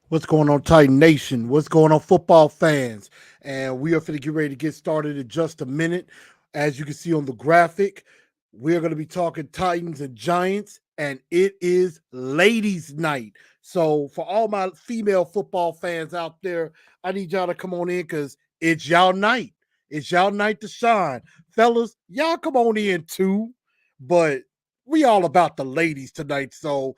What's going on, Titan Nation? What's going on, football fans? And we are going to get ready to get started in just a minute. As you can see on the graphic, we're going to be talking Titans and Giants, and it is ladies' night. So, for all my female football fans out there, I need y'all to come on in because it's y'all night. It's y'all night to shine. Fellas, y'all come on in too, but we all about the ladies tonight. So,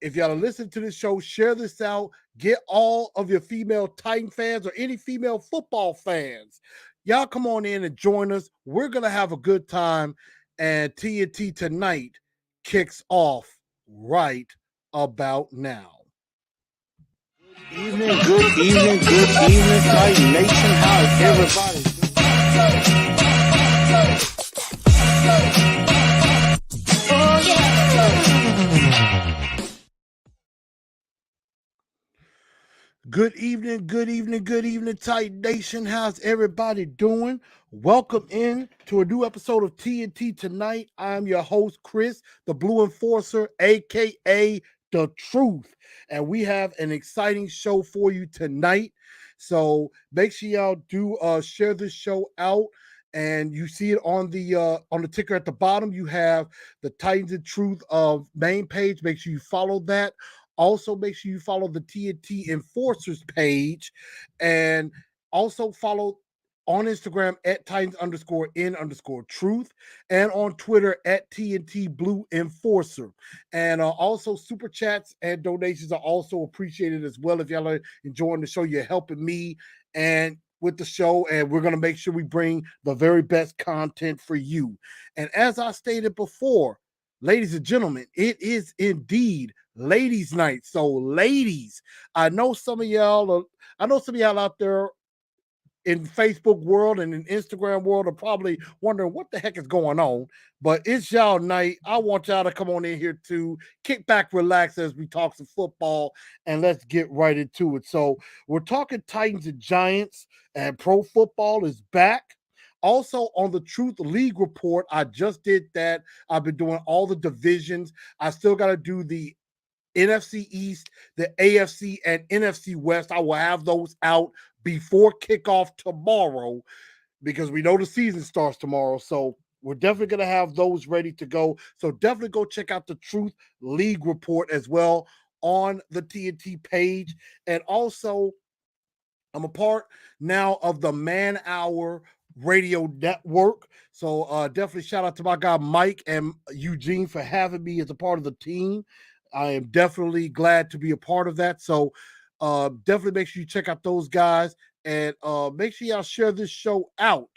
if y'all listen to this show, share this out. Get all of your female Titan fans or any female football fans. Y'all come on in and join us. We're going to have a good time. And TNT tonight kicks off right about now. Good evening, Titan Nation. How's everybody Good evening, Titan Nation. How's everybody doing? Welcome in to a new episode of TNT Tonight. I'm your host, Chris, the Blue Enforcer, aka The Truth. And we have an exciting show for you tonight. So make sure y'all do share this show out. And you see it on the ticker at the bottom. You have the Titans and Truth main page. Make sure you follow that. Also, make sure you follow the TNT Enforcers page and also follow on Instagram at Titans_N_Truth and on Twitter at TNT Blue Enforcer. And also, super chats and donations are also appreciated as well. If y'all are enjoying the show, you're helping me and with the show, and we're going to make sure we bring the very best content for you. And as I stated before, ladies and gentlemen, it is indeed ladies' night. So, ladies, I know some of y'all out there in Facebook world and in Instagram world are probably wondering what the heck is going on. But it's y'all night. I want y'all to come on in here to kick back, relax as we talk some football, and let's get right into it. So, we're talking Titans and Giants, and pro football is back. Also on the Truth League report, I just did that. I've been doing all the divisions. I still got to do the NFC East, the AFC, and NFC West. I will have those out before kickoff tomorrow because we know the season starts tomorrow. So we're definitely going to have those ready to go. So definitely go check out the Truth League report as well on the TNT page. And also, I'm a part now of the Man Hour Radio Network. So definitely shout out to my guy Mike and Eugene for having me as a part of the team. I am definitely glad to be a part of that. So definitely make sure you check out those guys and make sure y'all share this show out.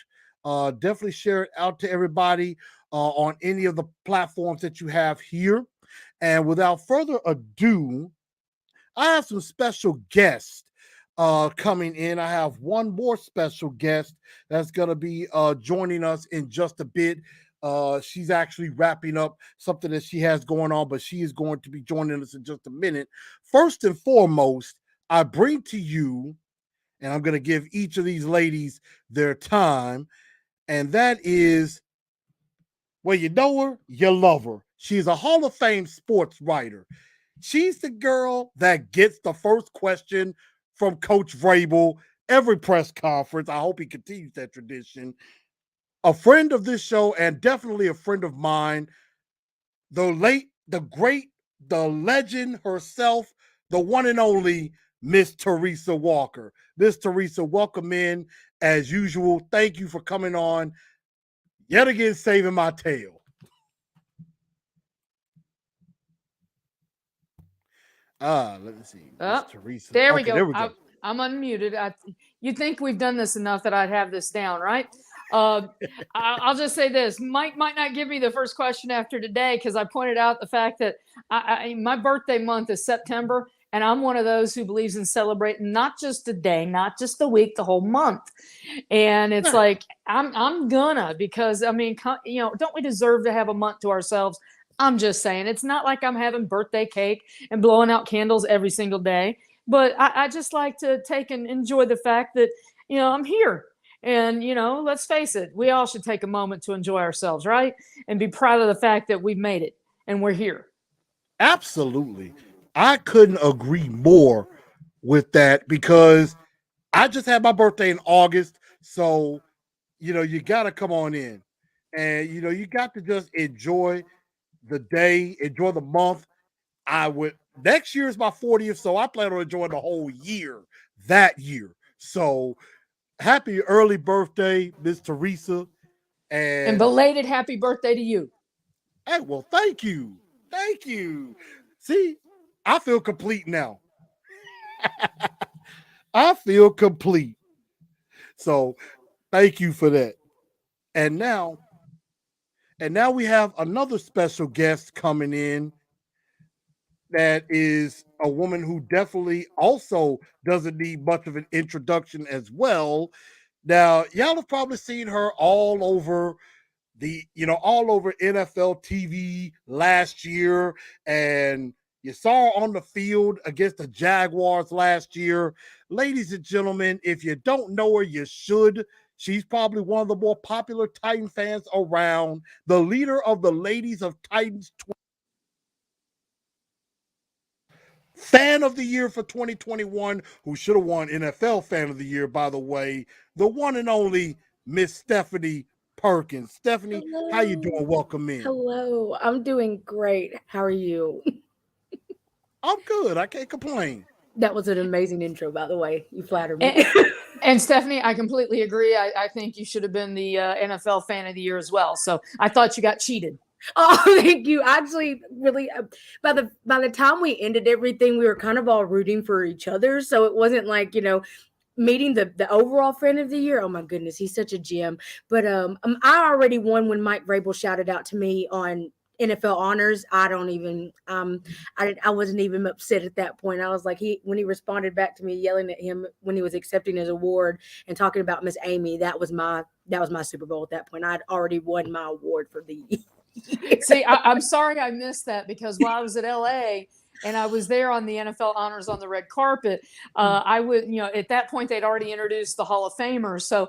Definitely share it out to everybody on any of the platforms that you have here. And without further ado, I have some special guests coming in. I have one more special guest that's going to be joining us in just a bit. She's actually wrapping up something that she has going on, but she is going to be joining us in just a minute. First and foremost, I bring to you, and I'm going to give each of these ladies their time, and that is, well, you know her, you love her. She's a Hall of Fame sports writer. She's the girl that gets the first question from Coach Vrabel every press conference. I hope he continues that tradition. A friend of this show and definitely a friend of mine, the late, the great, the legend herself, the one and only Miss Teresa Walker. Miss Teresa, welcome in as usual. Thank you for coming on. Yet again, saving my tail. Let me see. Miss Teresa. There we Okay, go. there we go. I'm unmuted. You'd think we've done this enough that I'd have this down, right? I'll just say this. Mike might not give me the first question after today because I pointed out the fact that my birthday month is September, and I'm one of those who believes in celebrating not just a day, not just a week, the whole month. And it's like I'm gonna, because I mean, don't we deserve to have a month to ourselves? I'm just saying, it's not like I'm having birthday cake and blowing out candles every single day, but I just like to take and enjoy the fact that, I'm here. And, let's face it, we all should take a moment to enjoy ourselves, right? And be proud of the fact that we've made it and we're here. Absolutely. I couldn't agree more with that because I just had my birthday in August. So, you got to come on in and, you got to just enjoy the day, enjoy the month. Next year is my 40th. So I plan on enjoying the whole year that year. So happy early birthday, Miss Teresa. And And belated happy birthday to you. hey, well, thank you. Thank you. See, I feel complete now. I feel complete. So thank you for that. And now, and now we have another special guest coming in that is a woman who definitely also doesn't need much of an introduction as well. Now, y'all have probably seen her all over NFL TV last year, and you saw her on the field against the Jaguars last year. Ladies and gentlemen, if you don't know her, you should. She's probably one of the more popular Titan fans around, the leader of the Ladies of Titans, fan of the year for 2021, who should have won NFL fan of the year, by the way, the one and only Miss Stephanie Perkins. Stephanie, how you Hello. doing? Welcome in. Hello. I'm doing great. How are you? I'm good. I can't complain. That was an amazing intro, by the way. You flatter me. And Stephanie, I completely agree. I think you should have been the NFL fan of the year as well. So I thought you got cheated. Oh, thank you. Actually, really, by the time we ended everything, we were kind of all rooting for each other. So it wasn't like meeting the overall fan of the year. Oh my goodness, he's such a gem. But I already won when Mike Vrabel shouted out to me on NFL honors. I don't even I wasn't even upset at that point. I was like when he responded back to me yelling at him when he was accepting his award and talking about Miss Amy, that was my Super Bowl at that point. I'd already won my award for the year. See, I'm sorry I missed that because while I was at LA and I was there on the NFL honors on the red carpet, I would, at that point they'd already introduced the Hall of Famers. So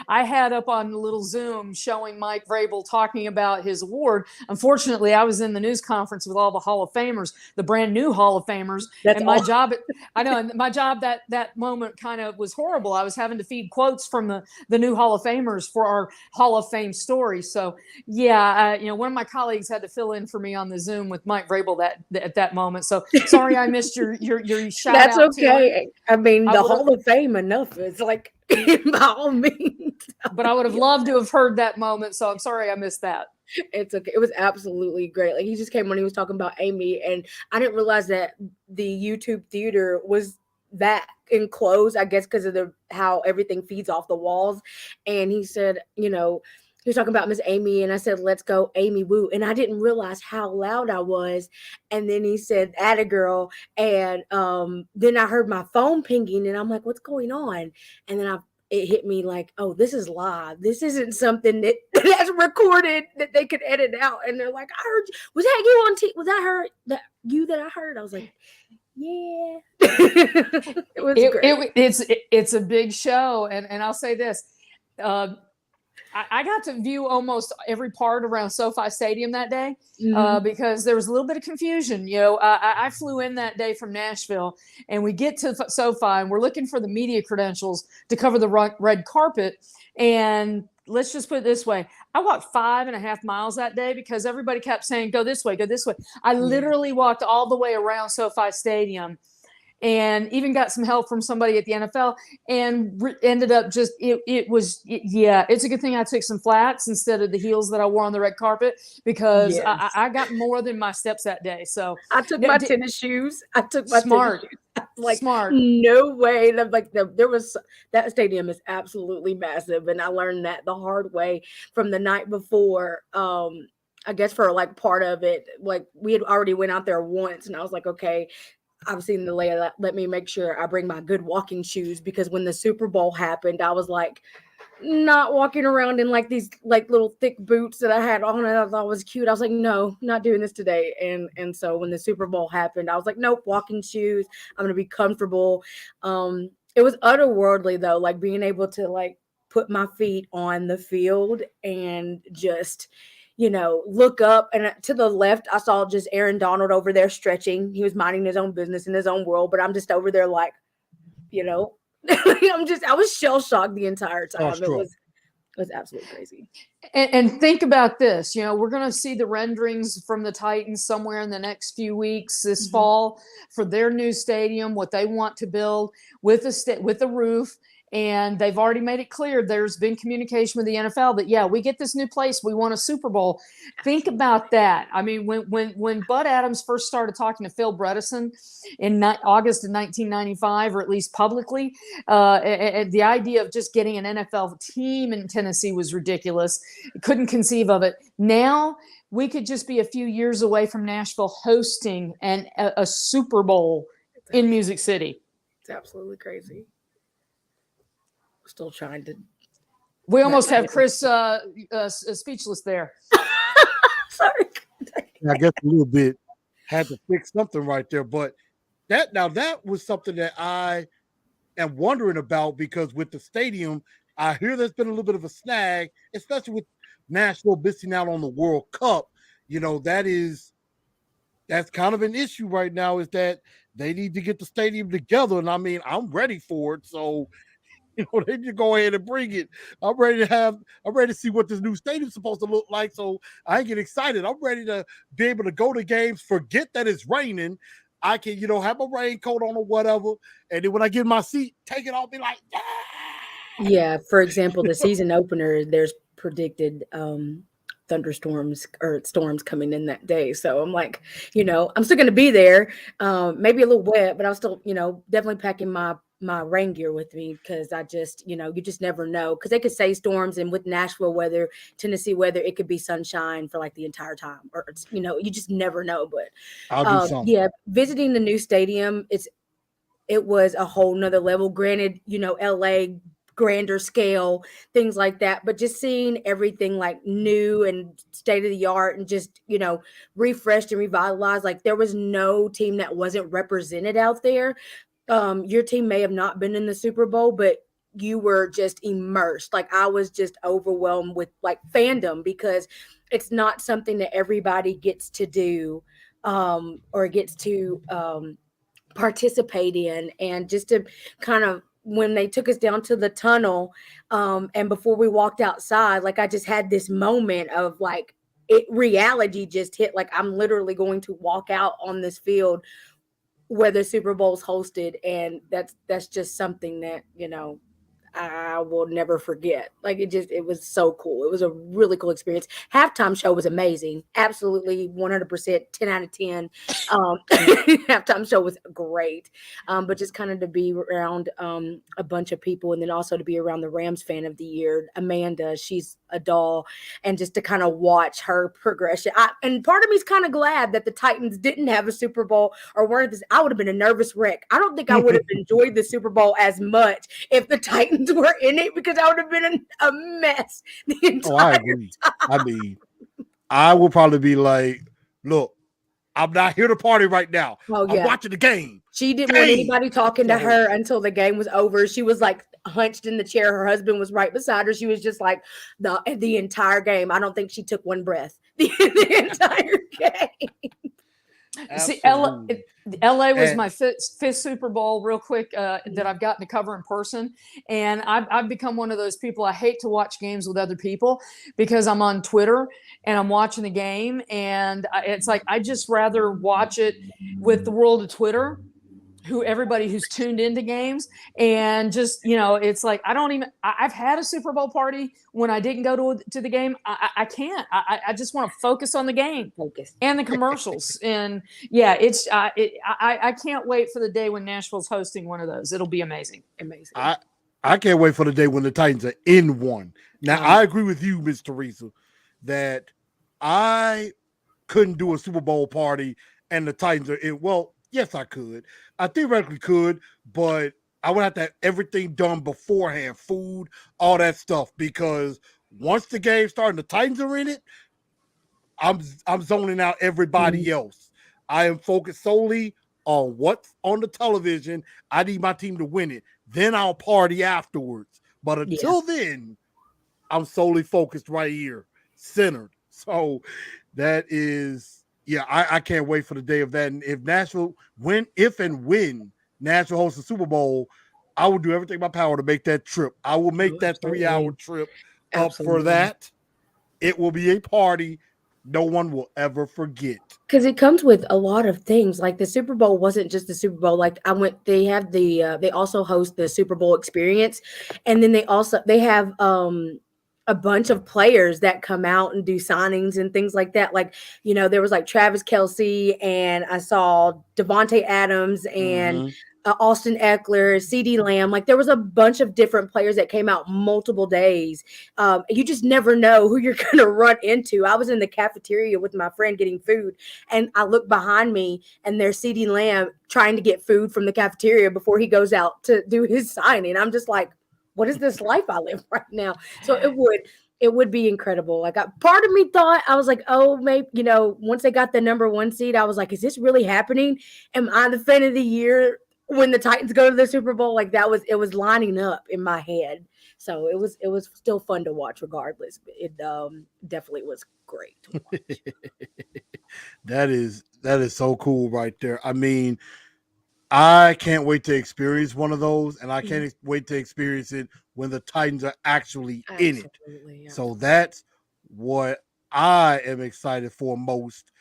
I had up on the little Zoom showing Mike Vrabel talking about his award. Unfortunately, I was in the news conference with all the Hall of Famers, the brand new Hall of Famers. And my job, my job that moment kind of was horrible. I was having to feed quotes from the new Hall of Famers for our Hall of Fame story. So yeah, one of my colleagues had to fill in for me on the Zoom with Mike Vrabel at that moment. So sorry I missed your shout That's out. okay. I mean, the Hall of Fame enough. It's like by all means. But I would have loved to have heard that moment. So I'm sorry I missed that. It's okay. It was absolutely great. Like he just came on, he was talking about Amy, and I didn't realize that the YouTube theater was that enclosed, I guess, because of how everything feeds off the walls. And he said, he was talking about Miss Amy, and I said, "Let's go, Amy Woo." And I didn't realize how loud I was. And then he said, "Atta girl." And then I heard my phone pinging, and I'm like, "What's going on?" And then it hit me like, "Oh, this is live. This isn't something that's recorded that they could edit out." And they're like, "I heard you. Was that you on Was that her? That I heard?" I was like, "Yeah." It was great. It's a big show, and I'll say this. I got to view almost every part around SoFi Stadium that day because there was a little bit of confusion. I flew in that day from Nashville, and we get to SoFi, and we're looking for the media credentials to cover the red carpet. And let's just put it this way. I walked 5.5 miles that day because everybody kept saying, "Go this way, go this way." I literally walked all the way around SoFi Stadium and even got some help from somebody at the NFL and ended up it's a good thing I took some flats instead of the heels that I wore on the red carpet because I got more than my steps that day. So I took my tennis shoes. Tennis shoes. Like, smart. No way. That stadium is absolutely massive. And I learned that the hard way from the night before. I guess for like part of it, like we had already went out there once and I was like, okay, I've seen the layout. Let me make sure I bring my good walking shoes because when the Super Bowl happened, I was like not walking around in like these like little thick boots that I had on and I thought was cute. I was like, no, not doing this today. And so when the Super Bowl happened, I was like, nope, walking shoes. I'm gonna be comfortable. It was otherworldly though, like being able to like put my feet on the field and just look up, and to the left, I saw just Aaron Donald over there stretching. He was minding his own business in his own world, but I'm just over there like, I was shell shocked the entire time. It was absolutely crazy. And think about this, we're going to see the renderings from the Titans somewhere in the next few weeks this fall for their new stadium, what they want to build with the roof. And they've already made it clear there's been communication with the NFL that, yeah, we get this new place, we want a Super Bowl. Think about that. I mean, when Bud Adams first started talking to Phil Bredesen in August of 1995, or at least publicly, the idea of just getting an NFL team in Tennessee was ridiculous. Couldn't conceive of it. Now we could just be a few years away from Nashville hosting a Super Bowl in Music City. It's absolutely crazy. Still trying to. We almost have Chris speechless there. Sorry. I guess a little bit had to fix something right there, but that was something that I am wondering about, because with the stadium, I hear there's been a little bit of a snag, especially with Nashville missing out on the World Cup. That's kind of an issue right now, is that they need to get the stadium together. And I mean, I'm ready for it. So, they just go ahead and bring it. I'm ready to see what this new stadium's supposed to look like. So I get excited. I'm ready to be able to go to games, forget that it's raining. I can, have a raincoat on or whatever. And then when I get in my seat, take it off, be like, yeah. Yeah. For example, the season opener, there's predicted thunderstorms or storms coming in that day. So I'm like, I'm still going to be there. Maybe a little wet, but I'll still, definitely packing my rain gear with me, because I just, you just never know, because they could say storms, and with Nashville weather, Tennessee weather, it could be sunshine for like the entire time, or you just never know. But yeah, visiting the new stadium, it was a whole nother level. Granted, LA, grander scale, things like that, but just seeing everything like new and state of the art, and just refreshed and revitalized. Like, there was no team that wasn't represented out there. Your team may have not been in the Super Bowl, but you were just immersed. Like, I was just overwhelmed with like fandom, because it's not something that everybody gets to do, or gets to participate in. And just to kind of, when they took us down to the tunnel, and before we walked outside, like, I just had this moment of like, reality just hit. Like, I'm literally going to walk out on this field where the Super Bowl's hosted, and that's just something that I will never forget. Like, it was so cool. It was a really cool experience. Halftime show was amazing. Absolutely 100%, 10 out of 10. Halftime show was great. But just kind of to be around a bunch of people, and then also to be around the Rams fan of the year, Amanda. She's a doll, and just to kind of watch her progression. And part of me is kind of glad that the Titans didn't have a Super Bowl, or weren't this. I would have been a nervous wreck. I don't think I would have enjoyed the Super Bowl as much if the Titans were in it, because I would have been a mess the entire I agree. time. I mean, I will probably be like, look, I'm not here to party right now. Oh, yeah. I'm watching the game. She didn't want anybody talking to her until the game was over. She was like hunched in the chair. Her husband was right beside her. She was just like the entire game. I don't think she took one breath the entire game. See, LA was my fifth Super Bowl, real quick, that I've gotten to cover in person. And I've become one of those people. I hate to watch games with other people, because I'm on Twitter and I'm watching the game. And it's like, I just rather watch it with the world of Twitter, everybody who's tuned into games. And just, it's like, I've had a Super Bowl party when I didn't go to the game. I can't. I just want to focus on the game and the commercials. And yeah, I can't wait for the day when Nashville's hosting one of those. It'll be amazing. Amazing. I can't wait for the day when the Titans are in one. Now, I agree with you, Miss Teresa, that I couldn't do a Super Bowl party and the Titans are in. Well, yes, I could. I theoretically could, but I would have to have everything done beforehand, food, all that stuff, because once the game starts and the Titans are in it, I'm zoning out everybody else. I am focused solely on what's on the television. I need my team to win it. Then I'll party afterwards. But until then, I'm solely focused right here, centered. So that is, yeah, I can't wait for the day of that. And if Nashville when Nashville hosts the Super Bowl, I will do everything in my power to make that trip. I will make that 3-hour trip up for that. It will be a party no one will ever forget. Because it comes with a lot of things. Like the Super Bowl wasn't just the Super Bowl. Like they have they also host the Super Bowl experience, and then they have a bunch of players that come out and do signings and things like that. Like, there was like Travis Kelce, and I saw Devontae Adams and Austin Eckler, CeeDee Lamb. Like, there was a bunch of different players that came out multiple days. You just never know who you're going to run into. I was in the cafeteria with my friend getting food, and I look behind me, and there's CeeDee Lamb trying to get food from the cafeteria before he goes out to do his signing. I'm just like, what is this life I live right now? So it would be incredible. Like, part of me thought, I was like, oh, maybe, once they got the number 1 seed, I was like, is this really happening? Am I the fan of the year when the Titans go to the Super Bowl? Like, it was lining up in my head. So it was still fun to watch regardless. It definitely was great to watch. That is so cool right there. I mean, I can't wait to experience one of those, and I can't wait to experience it when the Titans are actually in it. Yeah. So that's what I am excited for most.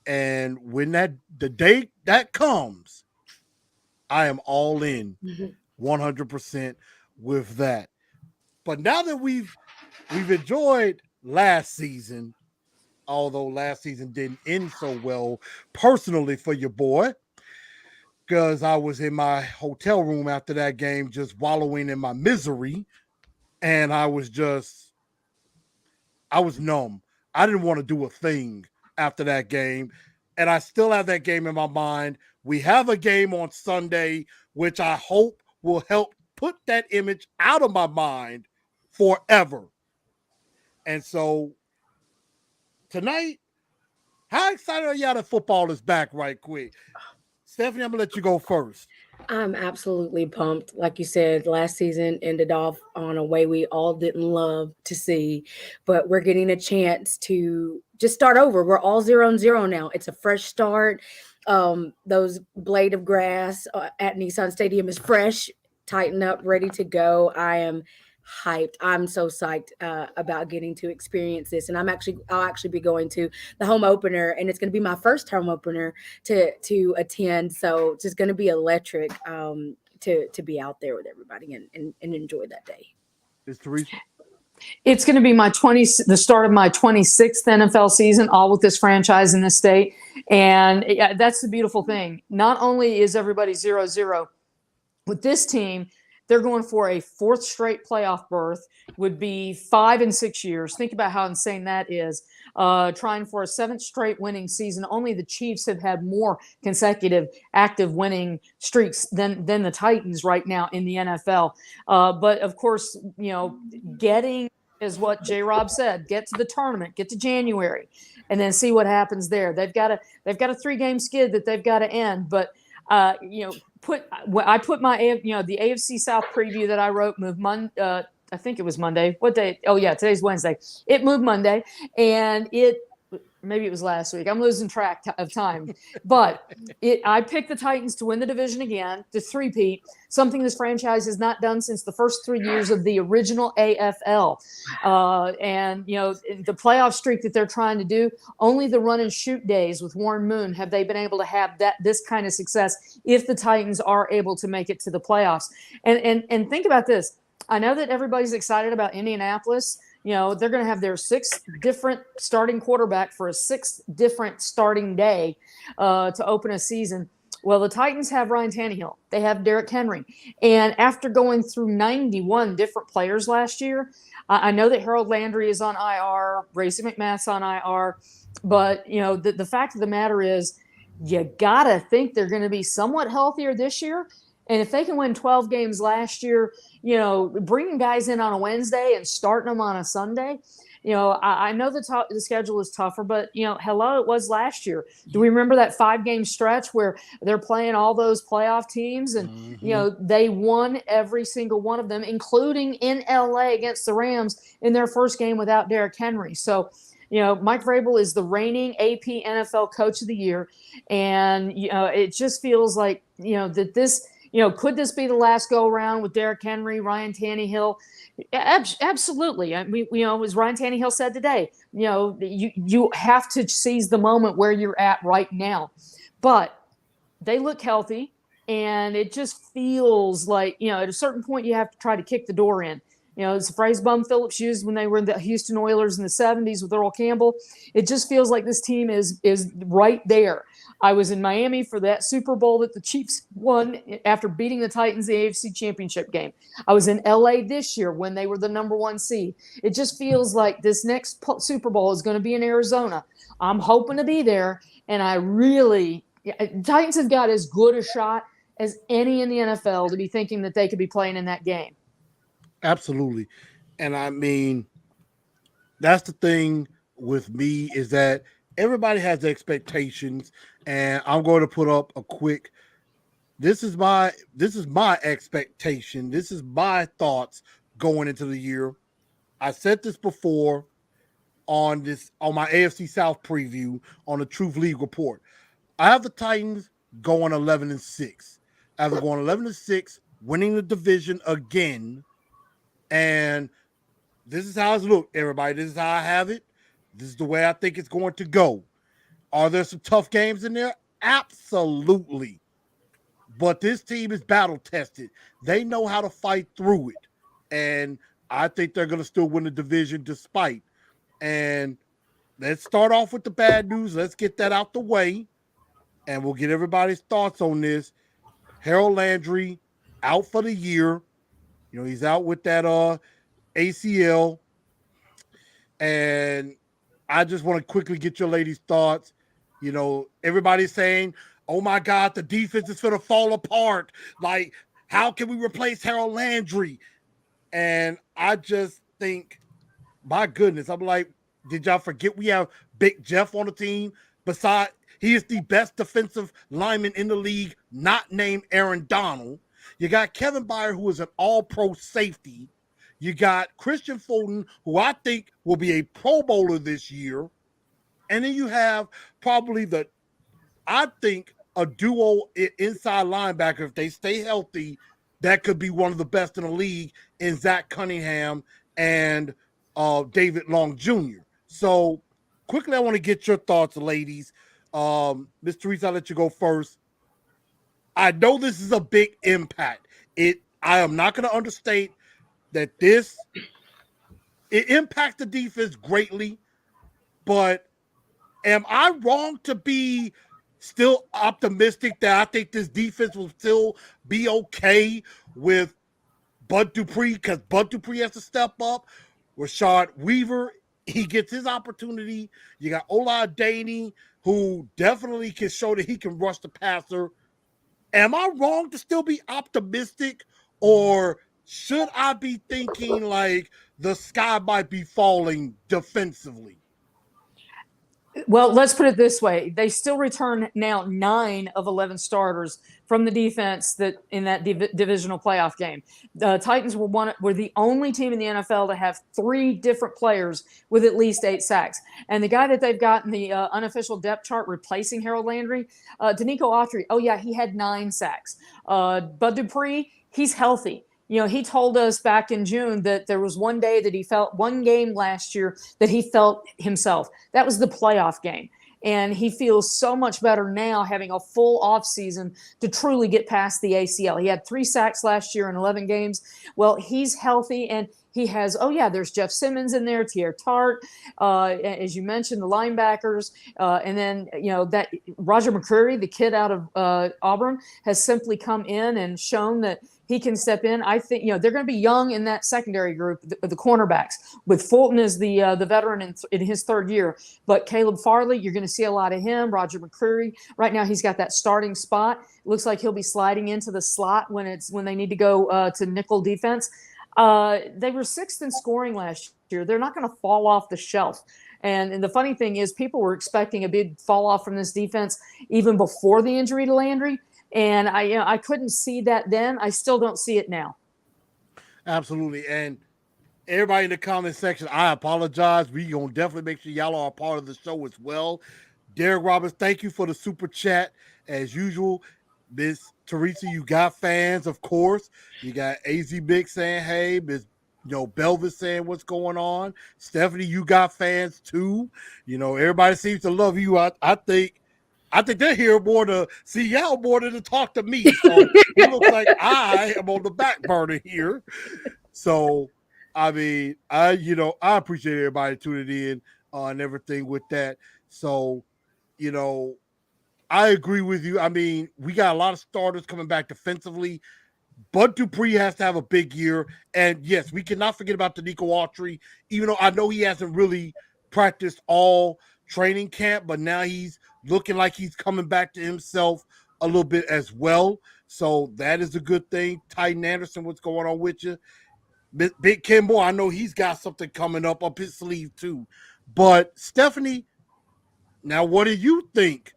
And when the day that comes, I am all in 100% with that. But now that we've enjoyed last season, although last season didn't end so well personally for your boy, because I was in my hotel room after that game just wallowing in my misery, and I was numb. I didn't want to do a thing after that game, and I still have that game in my mind. We have a game on Sunday, which I hope will help put that image out of my mind forever. And so tonight, how excited are y'all that football is back right quick? Stephanie, I'm going to let you go first. I'm absolutely pumped. Like you said, last season ended off on a way we all didn't love to see, but we're getting a chance to just start over. We're all 0-0 now. It's a fresh start. Those blade of grass at Nissan Stadium is fresh, tightened up, ready to go. I am hyped. I'm so psyched about getting to experience this, and I'll actually be going to the home opener, and it's going to be my first home opener to attend. So it's just going to be electric to be out there with everybody and enjoy that day. Is Teresa? It's going to be the start of my 26th NFL season, all with this franchise in this state, and that's the beautiful thing. Not only is everybody 0-0 with this team, they're going for a 4th straight playoff berth, would be 5 in 6 years. Think about how insane that is. Trying for a 7th straight winning season. Only the Chiefs have had more consecutive active winning streaks than the Titans right now in the NFL. But of course, getting is what J-Rob said. Get to the tournament, get to January, and then see what happens there. They've got a 3-game skid that they've got to end, but I put my the AFC South preview that I wrote moved I think it was Monday. What day? Oh yeah, today's Wednesday. It moved Monday, and maybe it was last week. I'm losing track of time, but I picked the Titans to win the division again, to three-peat, something this franchise has not done since the first 3 years of the original AFL. And the playoff streak that they're trying to do, only the run and shoot days with Warren Moon have they been able to have this kind of success if the Titans are able to make it to the playoffs. And think about this. I know that everybody's excited about Indianapolis. They're going to have their 6th different starting quarterback for a 6th different starting day to open a season. Well, the Titans have Ryan Tannehill. They have Derrick Henry. And after going through 91 different players last year, I know that Harold Landry is on IR, Racey McMath's on IR, but, the fact of the matter is you got to think they're going to be somewhat healthier this year. And if they can win 12 games last year, bringing guys in on a Wednesday and starting them on a Sunday, I know the schedule is tougher, but, it was last year. Do we remember that 5-game stretch where they're playing all those playoff teams and, they won every single one of them, including in LA against the Rams in their first game without Derrick Henry. So Mike Vrabel is the reigning AP NFL Coach of the Year, and it just feels like that this. Could this be the last go around with Derrick Henry, Ryan Tannehill? Absolutely. I mean, as Ryan Tannehill said today, you have to seize the moment where you're at right now. But they look healthy, and it just feels like, at a certain point you have to try to kick the door in. It's a phrase Bum Phillips used when they were the Houston Oilers in the 70s with Earl Campbell. It just feels like this team is right there. I was in Miami for that Super Bowl that the Chiefs won after beating the Titans in the AFC Championship game. I was in LA this year when they were the number 1 seed. It just feels like this next Super Bowl is going to be in Arizona. I'm hoping to be there, and Titans have got as good a shot as any in the NFL to be thinking that they could be playing in that game. Absolutely. And I mean, that's the thing with me, is that everybody has expectations, and I'm going to put up a quick, this is my expectation. This is my thoughts going into the year. I said this before on my AFC South preview on the Truth League report. I have the Titans going 11-6. After going 11-6, winning the division again. And this is how it's looked, everybody. This is how I have it. This is the way I think it's going to go. Are there some tough games in there? Absolutely. But this team is battle tested. They know how to fight through it. And I think they're going to still win the division despite. And let's start off with the bad news. Let's get that out the way. And we'll get everybody's thoughts on this. Harold Landry out for the year. He's out with that ACL. And I just want to quickly get your ladies' thoughts. Everybody's saying, oh my God, the defense is going to fall apart. Like, how can we replace Harold Landry? And I just think, my goodness, I'm like, did y'all forget we have Big Jeff on the team? Besides, he is the best defensive lineman in the league, not named Aaron Donald. You got Kevin Byard, who is an all-pro safety. You got Christian Fulton, who I think will be a Pro Bowler this year. And then you have probably a duo inside linebacker, if they stay healthy, that could be one of the best in the league, in Zach Cunningham and David Long Jr. So quickly, I want to get your thoughts, ladies. Ms. Teresa, I'll let you go first. I know this is a big impact. I am not going to understate that it impacts the defense greatly, but am I wrong to be still optimistic that I think this defense will still be okay with Bud Dupree, because Bud Dupree has to step up? Rashad Weaver, he gets his opportunity. You got Ola Daney, who definitely can show that he can rush the passer. Am I wrong to still be optimistic, or should I be thinking like the sky might be falling defensively? Well, let's put it this way. They still return now 9 of 11 starters from the defense that in that divisional playoff game. The Titans were the only team in the NFL to have 3 different players with at least 8 sacks. And the guy that they've got in the unofficial depth chart replacing Harold Landry, Danico Autry, he had 9 sacks. Bud Dupree, he's healthy. He told us back in June that there was one game last year that he felt himself. That was the playoff game. And he feels so much better now, having a full off season to truly get past the ACL. He had 3 sacks last year in 11 games. Well, he's healthy, and he has, there's Jeff Simmons in there, Tier Tart, as you mentioned, the linebackers. And then, that Roger McCreary, the kid out of Auburn, has simply come in and shown that he can step in. I think, they're going to be young in that secondary group, the cornerbacks, with Fulton as the veteran in his 3rd year. But Caleb Farley, you're going to see a lot of him. Roger McCreary, right now he's got that starting spot. It looks like he'll be sliding into the slot when they need to go to nickel defense. They were 6th in scoring last year. They're not going to fall off the shelf. And the funny thing is, people were expecting a big fall off from this defense even before the injury to Landry. And I couldn't see that then. I still don't see it now. Absolutely. And everybody in the comment section, I apologize. We gonna definitely make sure y'all are a part of the show as well. Derek Roberts, thank you for the super chat as usual. Miss Teresa, you got fans, of course. You got AZ Big saying, hey, Miss Belvis saying what's going on. Stephanie, you got fans too. Everybody seems to love you. I think they're here more to see y'all more than to talk to me. So it looks like I am on the back burner here. So I mean, I appreciate everybody tuning in and everything with that. So, I agree with you. I mean, we got a lot of starters coming back defensively. Bud Dupree has to have a big year. And yes, we cannot forget about Danico Autry, even though I know he hasn't really practiced all training camp, but now he's looking like he's coming back to himself a little bit as well. So that is a good thing. Titan Anderson, what's going on with you? Big Kimbo, I know he's got something coming up his sleeve too. But Stephanie, now what do you think?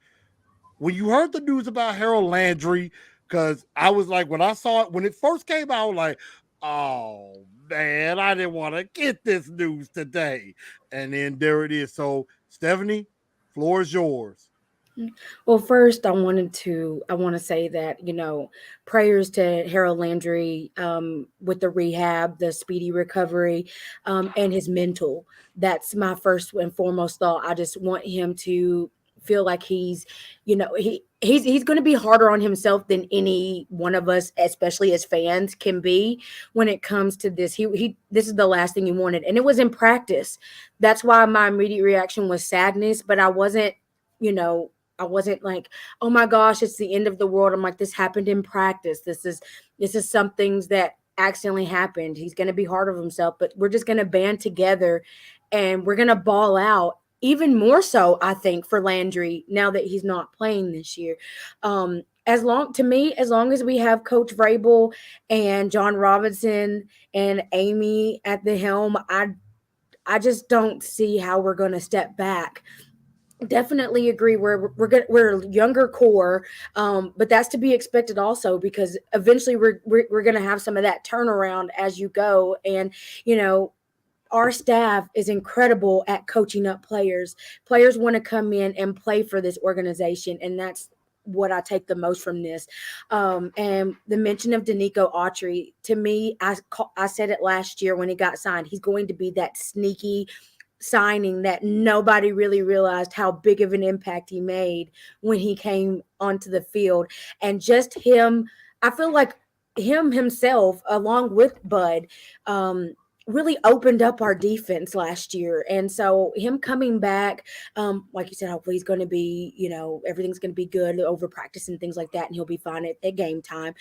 When you heard the news about Harold Landry, because I was like, when I saw it, when it first came out, I was like, oh man, I didn't want to get this news today. And then there it is. So, Stephanie, floor is yours. Well, first, I want to say that, prayers to Harold Landry with the rehab, the speedy recovery, and his mental. That's my first and foremost thought. I just want him to feel like he's going to be harder on himself than any one of us, especially as fans, can be when it comes to this. This is the last thing he wanted, and it was in practice. That's why my immediate reaction was sadness, but I wasn't like, oh my gosh, it's the end of the world. I'm like, this happened in practice. This is some things that accidentally happened. He's going to be hard on himself, but we're just going to band together and we're going to ball out. Even more so, I think, for Landry now that he's not playing this year. As long as we have Coach Vrabel and John Robinson and Amy at the helm, I just don't see how we're going to step back. Definitely agree. We're a younger core, but that's to be expected also because eventually we're going to have some of that turnaround as you go. And our staff is incredible at coaching up players. Players want to come in and play for this organization, and that's what I take the most from this. And the mention of Danico Autry, to me, I said it last year when he got signed. He's going to be that sneaky signing that nobody really realized how big of an impact he made when he came onto the field. And just him, I feel like him himself, along with Bud, really opened up our defense last year. And so him coming back, like you said, hopefully he's going to be, everything's going to be good over practice and things like that. And he'll be fine at game time.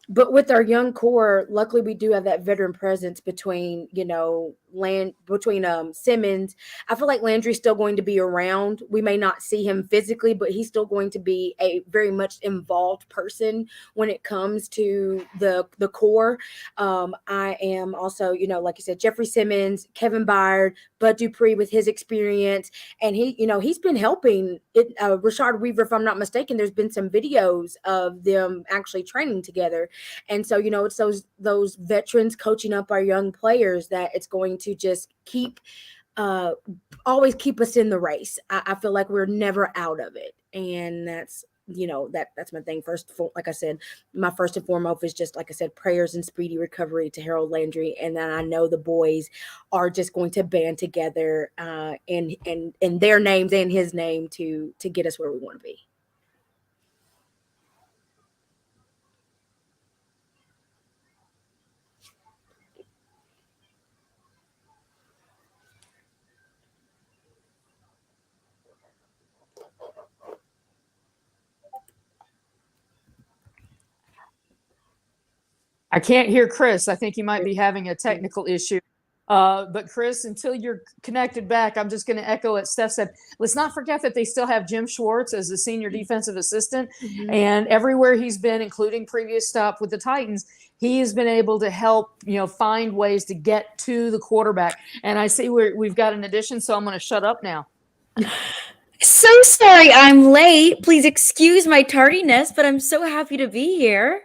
But with our young core, luckily we do have that veteran presence between Simmons. I feel like Landry's still going to be around. We may not see him physically, but he's still going to be a very much involved person when it comes to the core. I am also, like you said, Jeffrey Simmons, Kevin Byard, Bud Dupree with his experience, and he's been helping it. Rashard Weaver, if I'm not mistaken, there's been some videos of them actually training together. And so, it's those veterans coaching up our young players that it's going to just always keep us in the race. I feel like we're never out of it. And that's, that's my thing. Like I said, my first and foremost is just, like I said, prayers and speedy recovery to Harold Landry. And then I know the boys are just going to band together in their names and his name to get us where we want to be. I can't hear Chris. I think he might be having a technical issue. But Chris, until you're connected back, I'm just going to echo what Steph said. Let's not forget that they still have Jim Schwartz as the senior defensive assistant. Mm-hmm. And everywhere he's been, including previous stop with the Titans, he has been able to help, find ways to get to the quarterback. And I see we've got an addition, so I'm going to shut up now. So sorry I'm late. Please excuse my tardiness, but I'm so happy to be here.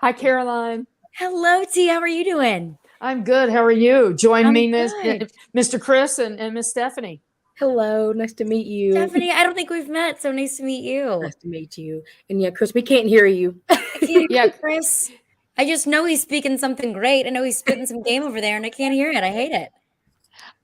Hi, Caroline. Hello, T. How are you doing? I'm good. How are you? Join I'm me, good. Mr. Chris and Miss Stephanie. Hello, nice to meet you. Stephanie, I don't think we've met, so nice to meet you. Nice to meet you. And yeah, Chris, we can't hear you. I can't hear Yeah. Chris. I just know he's speaking something great. I know he's spitting some game over there, and I can't hear it. I hate it.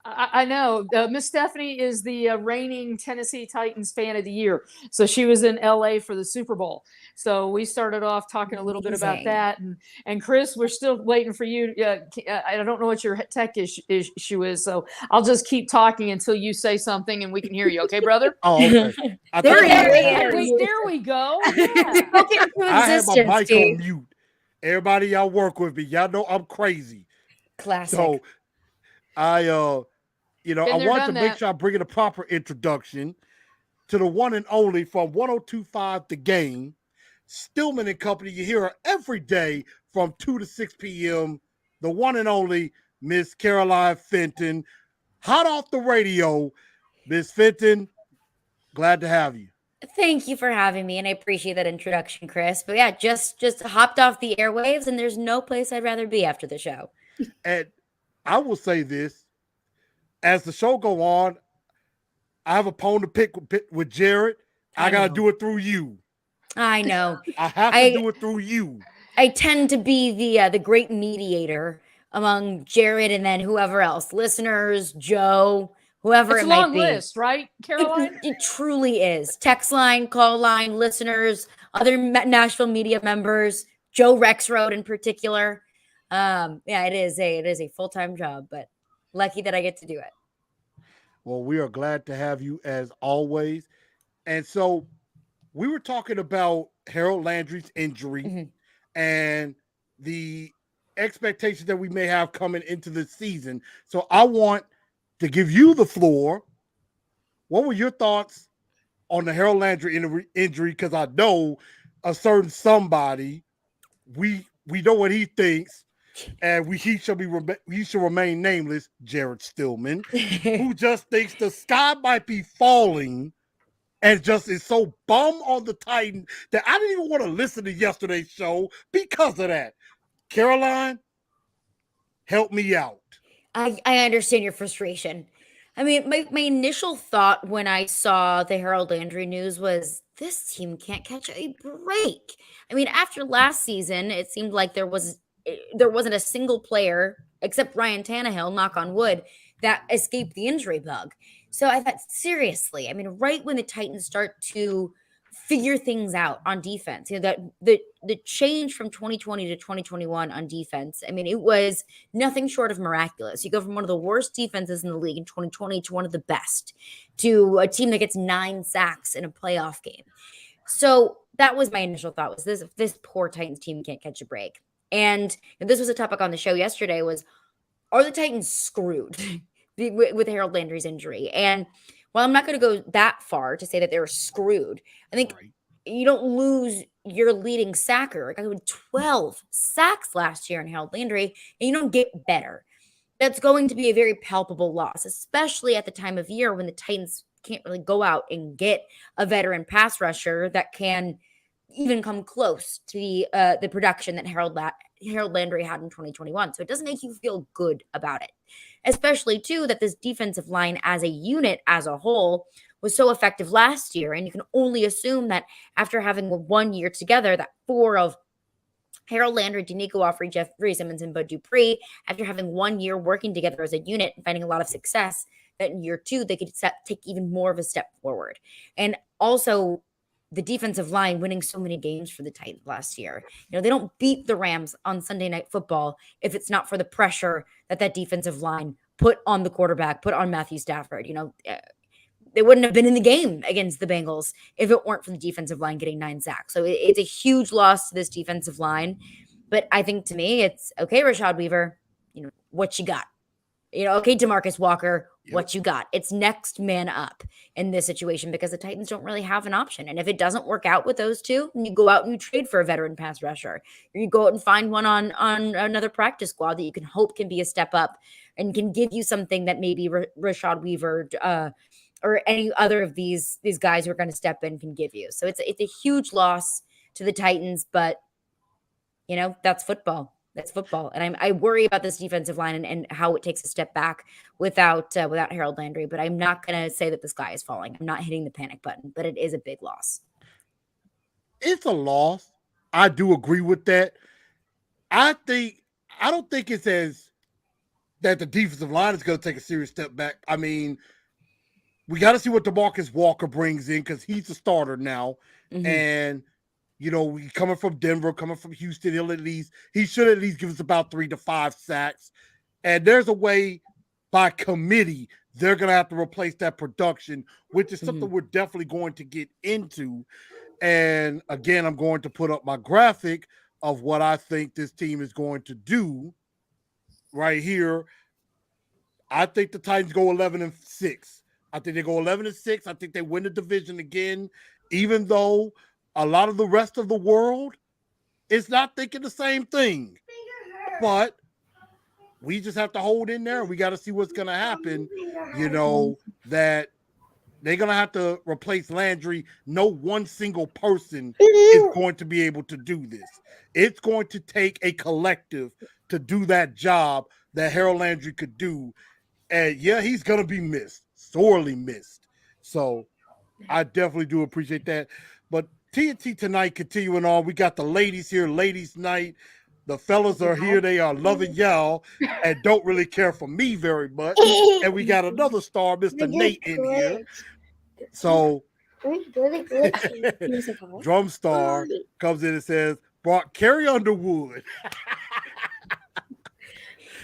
I know. Miss Stephanie is the reigning Tennessee Titans fan of the year. So she was in LA for the Super Bowl. So we started off talking a little bit about Amazing. that. And Chris, we're still waiting for you. I don't know what your tech issue is. So I'll just keep talking until you say something and we can hear you. Okay, brother? Oh, okay. I There thought he that is. happened. There we go. Yeah. Spoke into I have my existence, mic dude. on mute. Everybody y'all work with me, y'all know I'm crazy. Classic. So I Been I there, wanted to done make that. sure I bring in a proper introduction to the one and only from 102.5 The Game, Stillman and Company. You hear her every day from 2 to 6 p.m. The one and only Miss Caroline Fenton, hot off the radio. Miss Fenton, glad to have you. Thank you for having me, and I appreciate that introduction, Chris. But yeah, just hopped off the airwaves, and there's no place I'd rather be after the show. And I will say this, as the show go on, I have a bone to pick with Jared. I got to know. do it through you. I know. I have to do it through you. I tend to be the great mediator among Jared and then whoever else, listeners, Joe, whoever It's it a might long be. list, right, Caroline? It truly is. Text line, call line, listeners, other Nashville media members, Joe Rexroad in particular. Yeah, it is a full-time job, but lucky that I get to do it. Well, we are glad to have you as always. And so we were talking about Harold Landry's injury and the expectations that we may have coming into the season. So I want to give you the floor. What were your thoughts on the Harold Landry injury? Because I know a certain somebody, we know what he thinks, and he should remain nameless, Jared Stillman, who just thinks the sky might be falling and just is so bum on the Titans that I didn't even want to listen to yesterday's show because of that. Caroline, help me out. I understand your frustration. I mean, my initial thought when I saw the Harold Landry news was this team can't catch a break. I mean, after last season, it seemed like there wasn't a single player except Ryan Tannehill, knock on wood, that escaped the injury bug. So I thought, seriously, I mean, right when the Titans start to figure things out on defense, that the change from 2020 to 2021 on defense, I mean, it was nothing short of miraculous. You go from one of the worst defenses in the league in 2020 to one of the best, to a team that gets 9 sacks in a playoff game. So that was my initial thought, was this poor Titans team can't catch a break. And this was a topic on the show yesterday, was, are the Titans screwed with Harold Landry's injury? And while I'm not going to go that far to say that they're screwed, I think you don't lose your leading sacker. A guy who had 12 sacks last year in Harold Landry, and you don't get better. That's going to be a very palpable loss, especially at the time of year when the Titans can't really go out and get a veteran pass rusher that can even come close to the production that Harold Landry had in 2021. So it doesn't make you feel good about it, especially too that this defensive line as a unit, as a whole, was so effective last year. And you can only assume that after having 1 year together, that 4 of Harold Landry, Danico Offrey, Jeffrey Simmons, and Bud Dupree, after having 1 year working together as a unit and finding a lot of success, that in year 2, they could take even more of a step forward. And also, the defensive line winning so many games for the Titans last year. They don't beat the Rams on Sunday Night Football if it's not for the pressure that defensive line put on the quarterback, put on Matthew Stafford. They wouldn't have been in the game against the Bengals if it weren't for the defensive line getting 9 sacks. So it's a huge loss to this defensive line. But I think, to me, it's okay, Rashad Weaver, what you got? Okay, DeMarcus Walker, what you got? It's next man up in this situation, because the Titans don't really have an option. And if it doesn't work out with those two, then you go out and you trade for a veteran pass rusher. Or you go out and find one on another practice squad that you can hope can be a step up and can give you something that maybe Rashad Weaver or any other of these guys who are going to step in can give you. So it's a huge loss to the Titans, but that's football. That's football. And I worry about this defensive line and how it takes a step back without Harold Landry. But I'm not going to say that the sky is falling. I'm not hitting the panic button, but it is a big loss. It's a loss. I do agree with that. I don't think it's as that the defensive line is going to take a serious step back. I mean, we got to see what DeMarcus Walker brings in because he's a starter now. Mhm. And, coming from Denver, coming from Houston, he should at least give us about 3 to 5 sacks. And there's a way by committee they're going to have to replace that production, which is something we're definitely going to get into. And again, I'm going to put up my graphic of what I think this team is going to do right here. I think the Titans go 11-6. I think they go 11-6. I think they win the division again, even though a lot of the rest of the world is not thinking the same thing. But we just have to hold in there. We got to see what's going to happen. That they're going to have to replace Landry. No one single person is going to be able to do this. It's going to take a collective to do that job that Harold Landry could do. And yeah, he's going to be missed, sorely missed. So I definitely do appreciate that. But TNT tonight continuing on. We got the ladies here, ladies night. The fellas are here. They are loving y'all and don't really care for me very much. And we got another star, Mr. Nate, in here. So Drum Star comes in and says, brought Carrie Underwood.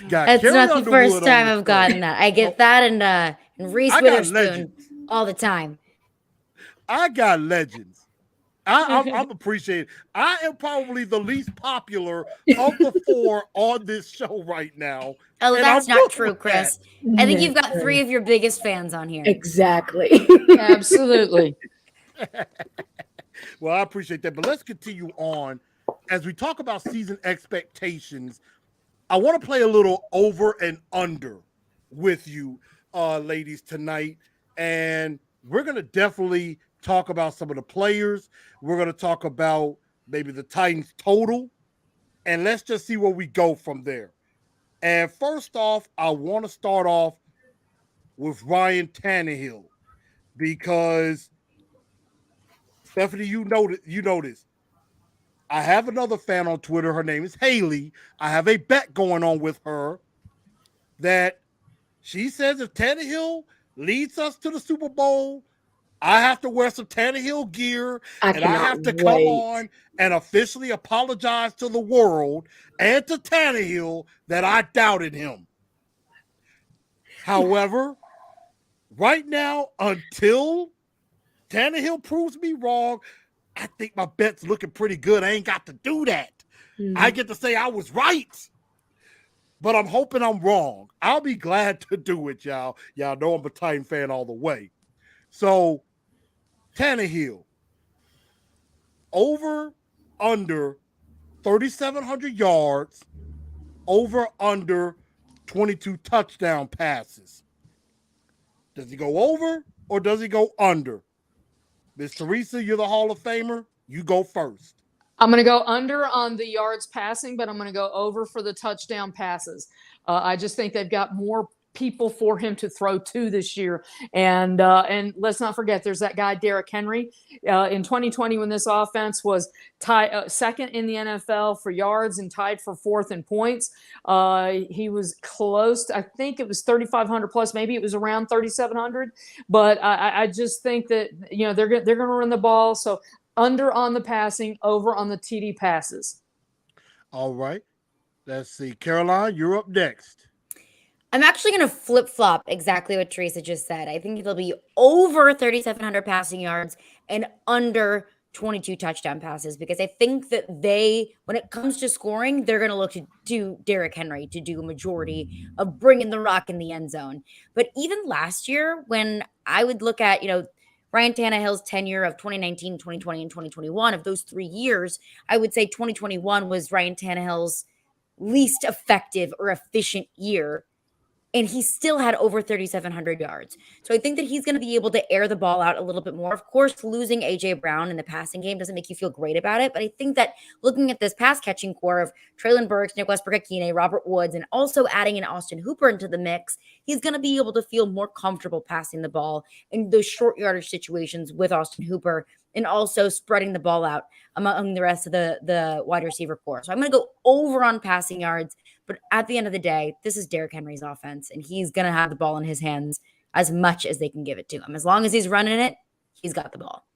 That's not the first time I've gotten that. I get that and Reese Witherspoon all the time. I got legends. I'm appreciated. I am probably the least popular of the 4 on this show right now. Oh, that's not true, Chris. I think you've got 3 of your biggest fans on here. Exactly. Absolutely. Well, I appreciate that. But let's continue on. As we talk about season expectations, I want to play a little over and under with you, ladies, tonight. And we're going to definitely talk about some of the players. We're going to talk about maybe the Titans total. And let's just see where we go from there. And first off, I want to start off with Ryan Tannehill because, Stephanie, you know this. I have another fan on Twitter. Her name is Haley. I have a bet going on with her that she says if Tannehill leads us to the Super Bowl, I have to wear some Tannehill gear and I have to come on and officially apologize to the world and to Tannehill that I doubted him. However, right now, until Tannehill proves me wrong, I think my bet's looking pretty good. I ain't got to do that. I get to say I was right. But I'm hoping I'm wrong. I'll be glad to do it, y'all. Y'all know I'm a Titan fan all the way. So, Tannehill, over, under 3,700 yards, over, under 22 touchdown passes. Does he go over or does he go under? Miss Teresa, you're the Hall of Famer. You go first. I'm going to go under on the yards passing, but I'm going to go over for the touchdown passes. I just think they've got more people for him to throw to this year. And let's not forget, there's that guy, Derrick Henry. In 2020, when this offense was second in the NFL for yards and tied for 4th in points, he was close. I think it was 3,500 plus. Maybe it was around 3,700. But I just think that, they're going to run the ball. So under on the passing, over on the TD passes. All right. Let's see. Caroline, you're up next. I'm actually going to flip-flop exactly what Teresa just said. I think it'll be over 3,700 passing yards and under 22 touchdown passes because I think that when it comes to scoring, they're going to look to Derrick Henry to do a majority of bringing the rock in the end zone. But even last year, when I would look at, Ryan Tannehill's tenure of 2019, 2020, and 2021, of those 3 years, I would say 2021 was Ryan Tannehill's least effective or efficient year. and he still had over 3,700 yards. So I think that he's going to be able to air the ball out a little bit more. Of course, losing A.J. Brown in the passing game doesn't make you feel great about it, but I think that looking at this pass catching core of Treylon Burks, Nick Westbrook-Akine, Robert Woods, and also adding in Austin Hooper into the mix, he's going to be able to feel more comfortable passing the ball in those short yardage situations with Austin Hooper, and also spreading the ball out among the rest of the wide receiver core. So I'm going to go over on passing yards. But at the end of the day, this is Derrick Henry's offense, and he's going to have the ball in his hands as much as they can give it to him. As long as he's running it, he's got the ball.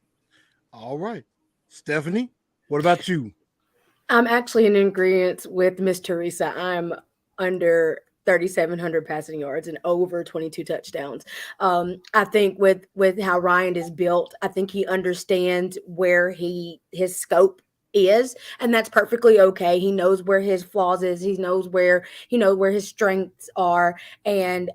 All right. Stephanie, what about you? I'm actually in agreement with Miss Teresa. I'm under 3,700 passing yards and over 22 touchdowns. I think with how Ryan is built, I think he understands where his scope is, and that's perfectly okay. He knows where his flaws is. He knows where his strengths are, and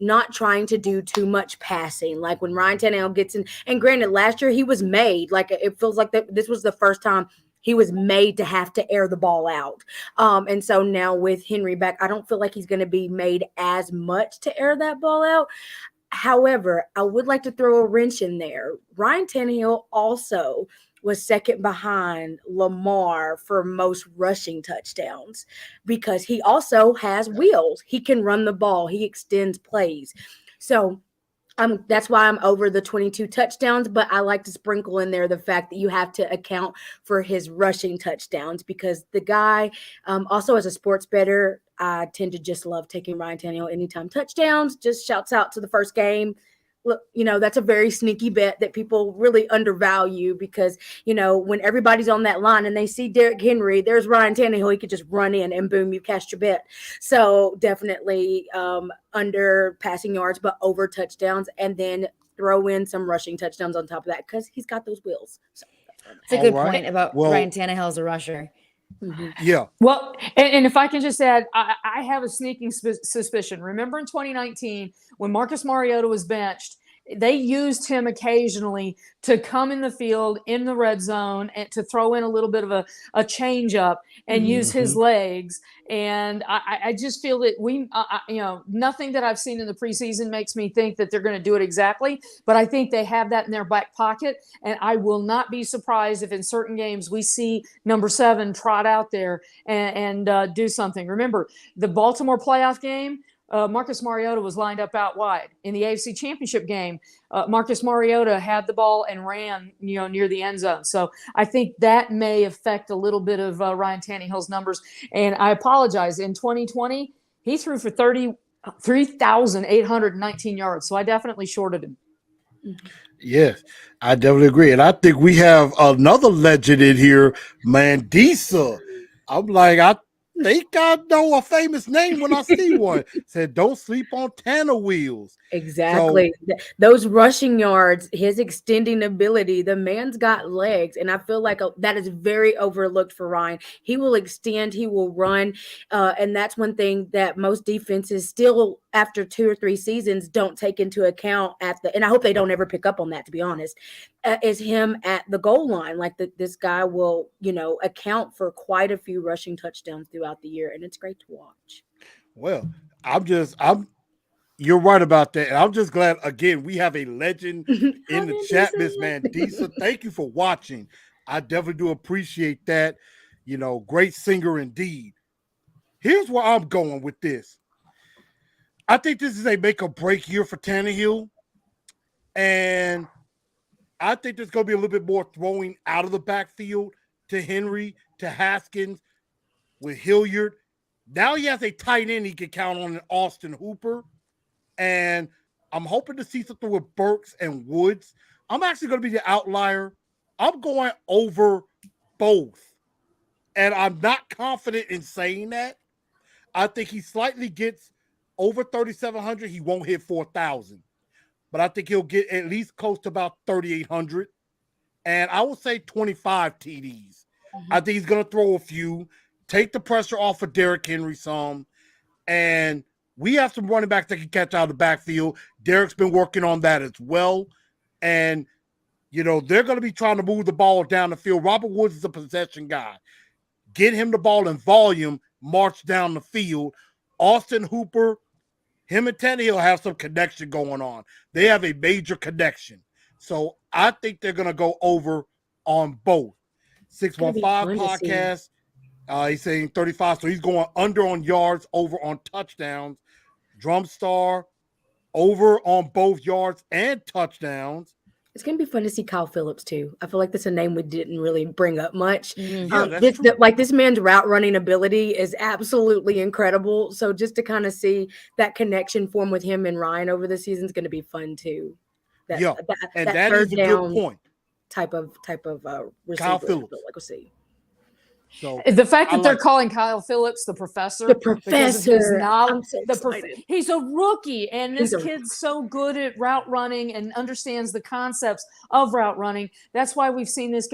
not trying to do too much passing. Like when Ryan Tannehill gets in, and granted, last year he was made, like it feels like that this was the first time he was made to have to air the ball out. And so now with Henry back, I don't feel like he's going to be made as much to air that ball out. However, I would like to throw a wrench in there. Ryan Tannehill also was second behind Lamar for most rushing touchdowns because he also has wheels. He can run the ball. He extends plays. So that's why I'm over the 22 touchdowns, but I like to sprinkle in there the fact that you have to account for his rushing touchdowns because the guy, also as a sports bettor, I tend to just love taking Ryan Tannehill anytime touchdowns. Just shouts out to the first game. Look, that's a very sneaky bet that people really undervalue because, when everybody's on that line and they see Derrick Henry, there's Ryan Tannehill, he could just run in and boom, you cashed your bet. So definitely under passing yards, but over touchdowns, and then throw in some rushing touchdowns on top of that because he's got those wheels. So that's a good point about Ryan Tannehill as a rusher. Mm-hmm. Yeah. Well, and if I can just add, I have a sneaking suspicion. Remember in 2019 when Marcus Mariota was benched, they used him occasionally to come in the field in the red zone and to throw in a little bit of a change up and use his legs. And I just feel that nothing that I've seen in the preseason makes me think that they're going to do it exactly, but I think they have that in their back pocket. And I will not be surprised if in certain games we see number 7 trot out there and do something. Remember the Baltimore playoff game, Marcus Mariota was lined up out wide. In the AFC Championship game, Marcus Mariota had the ball and ran, near the end zone. So I think that may affect a little bit of Ryan Tannehill's numbers. And I apologize. In 2020, he threw for 3,819 yards. So I definitely shorted him. Yes, I definitely agree. And I think we have another legend in here, Mandisa. I'm like, I think I know a famous name when I see one. Said, don't sleep on Tanner wheels. Exactly. So, those rushing yards, his extending ability, the man's got legs. And I feel like that is very overlooked for Ryan. He will extend, he will run. And that's one thing that most defenses still, after 2 or 3 seasons, don't take into account and I hope they don't ever pick up on that, to be honest, is him at the goal line. Like this guy will, account for quite a few rushing touchdowns throughout the year. And it's great to watch. Well, you're right about that. And I'm just glad, again, we have a legend in the chat, Miss Mandisa. Thank you for watching. I definitely do appreciate that. Great singer indeed. Here's where I'm going with this. I think this is a make or break year for Tannehill. And I think there's going to be a little bit more throwing out of the backfield to Henry, to Haskins, with Hilliard. Now he has a tight end he can count on in Austin Hooper. And I'm hoping to see something with Burks and Woods. I'm actually going to be the outlier. I'm going over both. And I'm not confident in saying that. I think he slightly gets over 3,700. He won't hit 4,000. But I think he'll get at least close to about 3,800. And I will say 25 TDs. I think he's going to throw a few, take the pressure off of Derrick Henry some, and we have some running backs that can catch out of the backfield. Derrick's been working on that as well. And, they're going to be trying to move the ball down the field. Robert Woods is a possession guy. Get him the ball in volume, march down the field. Austin Hooper, him and Tannehill have some connection going on. They have a major connection. So I think they're going to go over on both. 615 podcast. He's saying 35. So he's going under on yards, over on touchdowns. Drumstar, over on both yards and touchdowns. It's going to be fun to see Kyle Phillips too. I feel like that's a name we didn't really bring up much. Yeah, this man's route running ability is absolutely incredible. So just to kind of see that connection form with him and Ryan over the season is going to be fun too. That is a good point. Type of receiver. Kyle Phillips. Like we'll see. So the fact that they're calling Kyle Phillips the professor, because of his knowledge, he's a rookie, and this kid's so good at route running and understands the concepts of route running. That's why we've seen this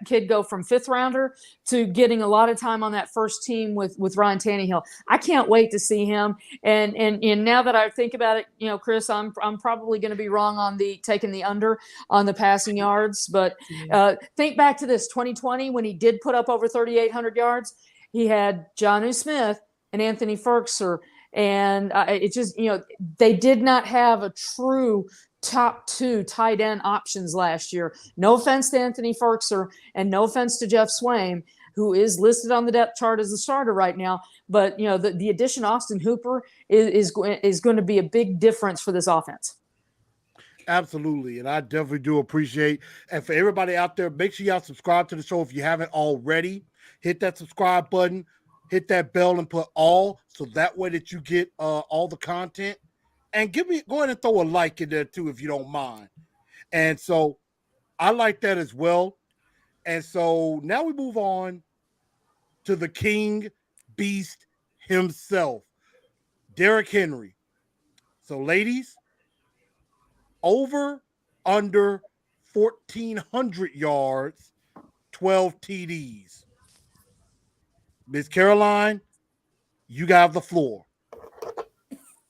kid go from 5th rounder to getting a lot of time on that first team with Ryan Tannehill. I can't wait to see him. And now that I think about it, Chris, I'm probably going to be wrong on taking the under on the passing yards, but think back to this 2020 when he did put up over 3,800 yards. He had Jonnu Smith and Anthony Ferkser, and it just they did not have a true top 2 tight end options last year. No offense to Anthony Ferkser and no offense to Jeff Swaim, who is listed on the depth chart as a starter right now, but the addition of Austin Hooper is going to be a big difference for this offense. Absolutely. And I definitely do appreciate. And for everybody out there, make sure y'all subscribe to the show if you haven't already. Hit that subscribe button, hit that bell, and put all, so that way that you get all the content. And go ahead and throw a like in there too, if you don't mind. And so I like that as well. And so now we move on to the King Beast himself, Derrick Henry. So ladies, over, under 1,400 yards, 12 TDs. Ms. Caroline, you got the floor.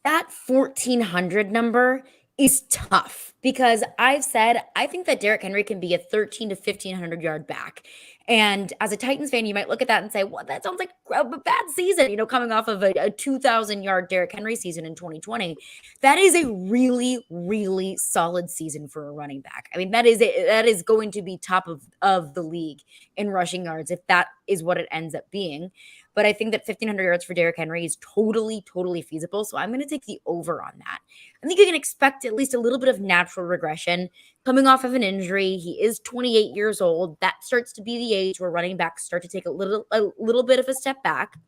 That 1,400 number is tough because I've said I think that Derrick Henry can be a 1,300 to 1,500 yard back. And as a Titans fan, you might look at that and say, well, that sounds like a bad season, coming off of a 2,000 yard Derrick Henry season in 2020. That is a really, really solid season for a running back. I mean, that is going to be top of the league in rushing yards if that is what it ends up being. But I think that 1,500 yards for Derrick Henry is totally, totally feasible. So I'm going to take the over on that. I think you can expect at least a little bit of natural regression coming off of an injury. He is 28 years old. That starts to be the age where running backs start to take a little bit of a step back.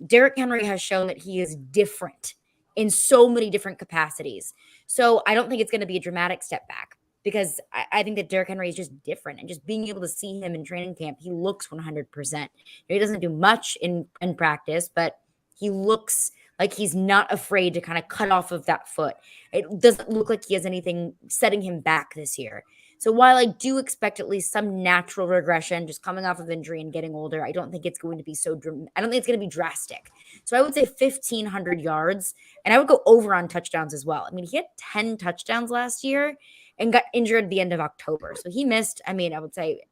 Derrick Henry has shown that he is different in so many different capacities. So I don't think it's going to be a dramatic step back, because I think that Derrick Henry is just different, and just being able to see him in training camp, he looks 100%. He doesn't do much in practice, but he looks like he's not afraid to kind of cut off of that foot. It doesn't look like he has anything setting him back this year. So while I do expect at least some natural regression just coming off of injury and getting older, I don't think it's going to be I don't think it's going to be drastic. So I would say 1,500 yards, and I would go over on touchdowns as well. I mean, he had 10 touchdowns last year and got injured at the end of October. So he missed, I would say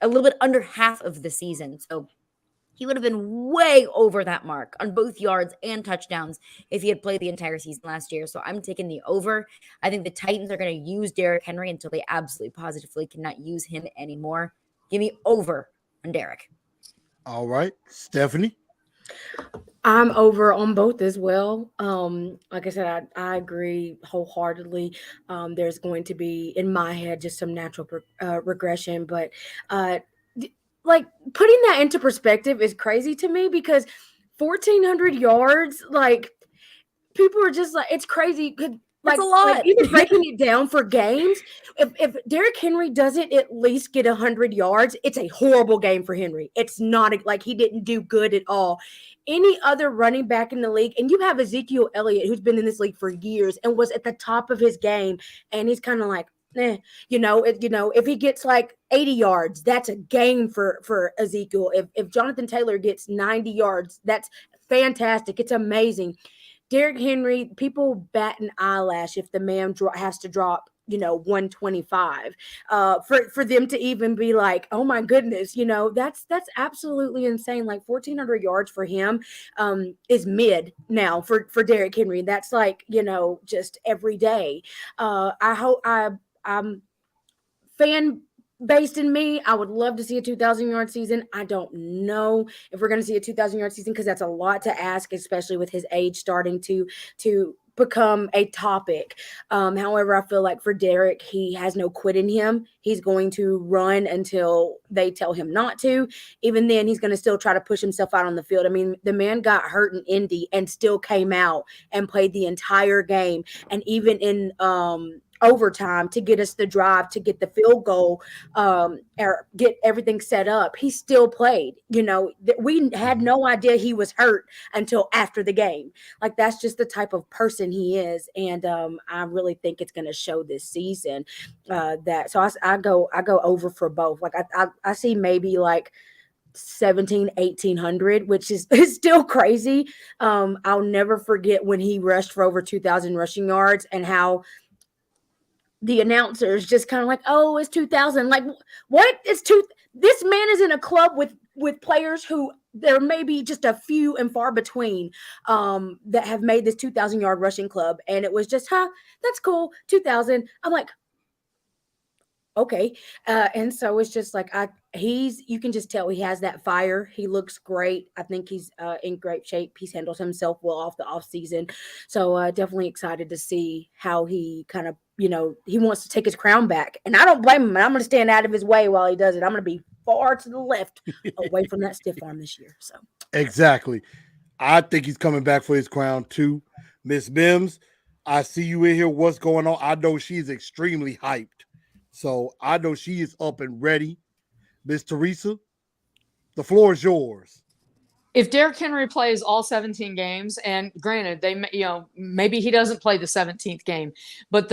a little bit under half of the season. So he would have been way over that mark on both yards and touchdowns if he had played the entire season last year. So I'm taking the over. I think the Titans are going to use Derrick Henry until they absolutely positively cannot use him anymore. Give me over on Derrick. All right. Stephanie? I'm over on both as well. Like I said, I agree wholeheartedly. There's going to be, in my head, just some natural regression, but like putting that into perspective is crazy to me, because 1,400 yards, like people are just like, it's crazy. Like, a lot. Like even breaking it down for games, if Derrick Henry doesn't at least get 100 yards, it's a horrible game for Henry. It's not like he didn't do good at all. Any other running back in the league, and you have Ezekiel Elliott, who's been in this league for years and was at the top of his game, and he's kind of like, if he gets like 80 yards, that's a game for Ezekiel. If Jonathan Taylor gets 90 yards, that's fantastic. It's amazing. Derrick Henry, people bat an eyelash if the man has to drop 125. For them to even be like, oh my goodness, that's absolutely insane. Like 1,400 yards for him is mid now for Derrick Henry. That's like, just every day. I'm fan based in me, I would love to see a 2,000-yard season. I don't know if we're going to see a 2,000-yard season because that's a lot to ask, especially with his age starting to become a topic. However, I feel like for Derrick, he has no quit in him. He's going to run until they tell him not to. Even then, he's going to still try to push himself out on the field. I mean, the man got hurt in Indy and still came out and played the entire game. And even in overtime to get us the drive, to get the field goal, or get everything set up, he still played. We had no idea he was hurt until after the game. Like, that's just the type of person he is. And I really think it's going to show this season that. So I go over for both. Like I see maybe like 1,800, which is still crazy. I'll never forget when he rushed for over 2,000 rushing yards and how the announcers just kind of like, oh, it's 2,000. Like, what? This man is in a club with players who there may be just a few and far between that have made this 2,000-yard rushing club. And it was just, that's cool. 2,000. I'm like, okay. And so it's just like, you can just tell he has that fire. He looks great. I think he's in great shape. He's handled himself well off the off season. So definitely excited to see how he kind of, he wants to take his crown back. And I don't blame him. And I'm going to stand out of his way while he does it. I'm going to be far to the left away from that stiff arm this year. So exactly. I think he's coming back for his crown too. Miss Mims, I see you in here. What's going on? I know she's extremely hyped. So I know she is up and ready. Miss Teresa, the floor is yours. If Derrick Henry plays all 17 games, and granted, maybe he doesn't play the 17th game, but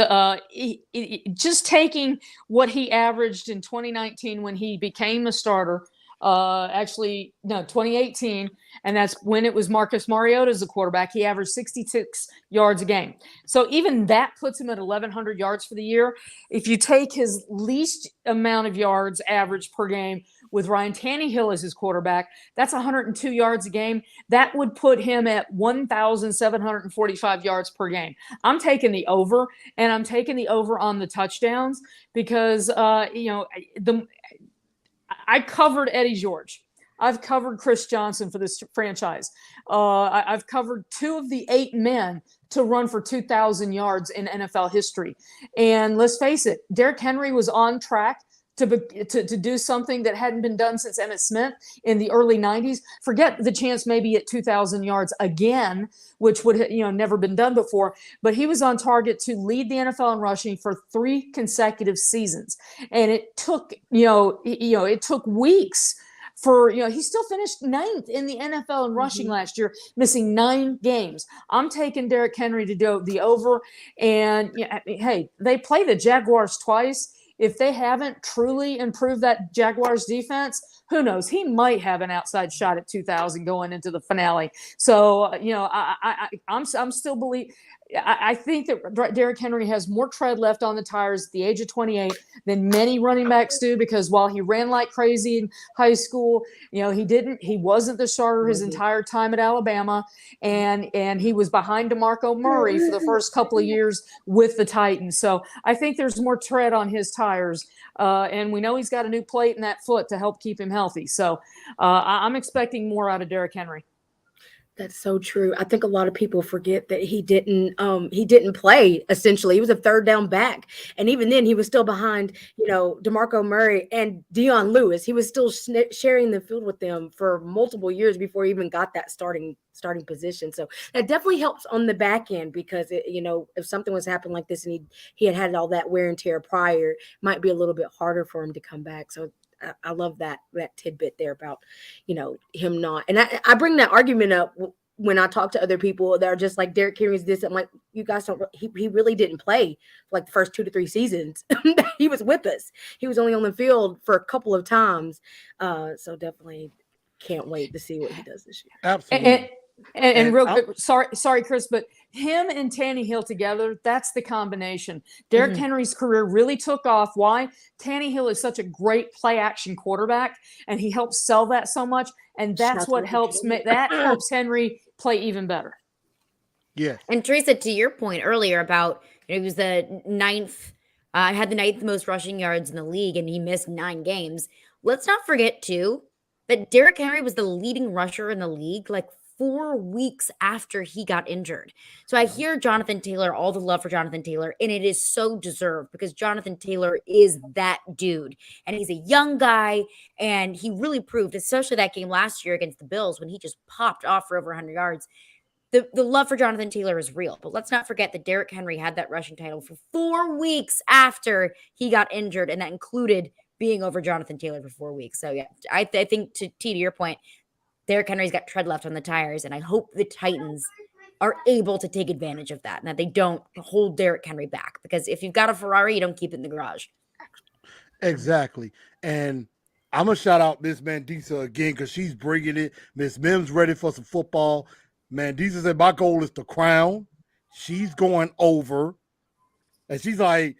just taking what he averaged in 2019 when he became a starter, 2018, and that's when it was Marcus Mariota as the quarterback. He averaged 66 yards a game. So even that puts him at 1,100 yards for the year. If you take his least amount of yards average per game with Ryan Tannehill as his quarterback, that's 102 yards a game. That would put him at 1,745 yards per game. I'm taking the over, and I'm taking the over on the touchdowns because, I covered Eddie George. I've covered Chris Johnson for this franchise. I've covered 2 of the 8 men to run for 2,000 yards in NFL history. And let's face it, Derrick Henry was on track to do something that hadn't been done since Emmitt Smith in the early 90s. Forget the chance maybe at 2,000 yards again, which would have never been done before. But he was on target to lead the NFL in rushing for 3 consecutive seasons, and it took it took weeks. He still finished 9th in the NFL in rushing last year, missing 9 games. I'm taking Derrick Henry to do the over. And hey, they play the Jaguars twice. If they haven't truly improved that Jaguars defense, who knows? He might have an outside shot at 2,000 going into the finale. So, I'm still I think that Derrick Henry has more tread left on the tires at the age of 28 than many running backs do, because while he ran like crazy in high school, he wasn't the starter his entire time at Alabama, and he was behind DeMarco Murray for the first couple of years with the Titans. So I think there's more tread on his tires, and we know he's got a new plate in that foot to help keep him healthy. So I'm expecting more out of Derrick Henry. That's so true. I think a lot of people forget that he didn't play. Essentially, he was a third down back, and even then, he was still behind, DeMarco Murray and Dion Lewis. He was still sharing the field with them for multiple years before he even got that starting position. So that definitely helps on the back end, because if something was happening like this and he had all that wear and tear prior, it might be a little bit harder for him to come back. So I love that tidbit there about, him not. And I bring that argument up when I talk to other people that are just like, Derrick Henry's this. I'm like, you guys don't, he really didn't play for like the first 2 to 3 seasons. He was with us. He was only on the field for a couple of times. So definitely can't wait to see what he does this year. Absolutely. And And real I'm- quick, sorry, Chris, but him and Tannehill together, that's the combination. Derrick Henry's career really took off. Why? Tannehill is such a great play action quarterback, and he helps sell that so much. And that's what helps Henry play even better. Yes. And Teresa, to your point earlier about he was the ninth, had the ninth most rushing yards in the league, and he missed 9 games. Let's not forget too that Derrick Henry was the leading rusher in the league like 4 weeks after he got injured. So I hear Jonathan Taylor, all the love for Jonathan Taylor, and it is so deserved because Jonathan Taylor is that dude. And he's a young guy, and he really proved, especially that game last year against the Bills when he just popped off for over 100 yards. The love for Jonathan Taylor is real, but let's not forget that Derrick Henry had that rushing title for 4 weeks after he got injured, and that included being over Jonathan Taylor for 4 weeks. So yeah, I think to your point, Derrick Henry's got tread left on the tires, and I hope the Titans are able to take advantage of that and that they don't hold Derrick Henry back, because if you've got a Ferrari, you don't keep it in the garage. Exactly. And I'm going to shout out Miss Mandisa again because she's bringing it. Miss Mims ready for some football. Mandisa said, my goal is to crown. She's going over. And she's like,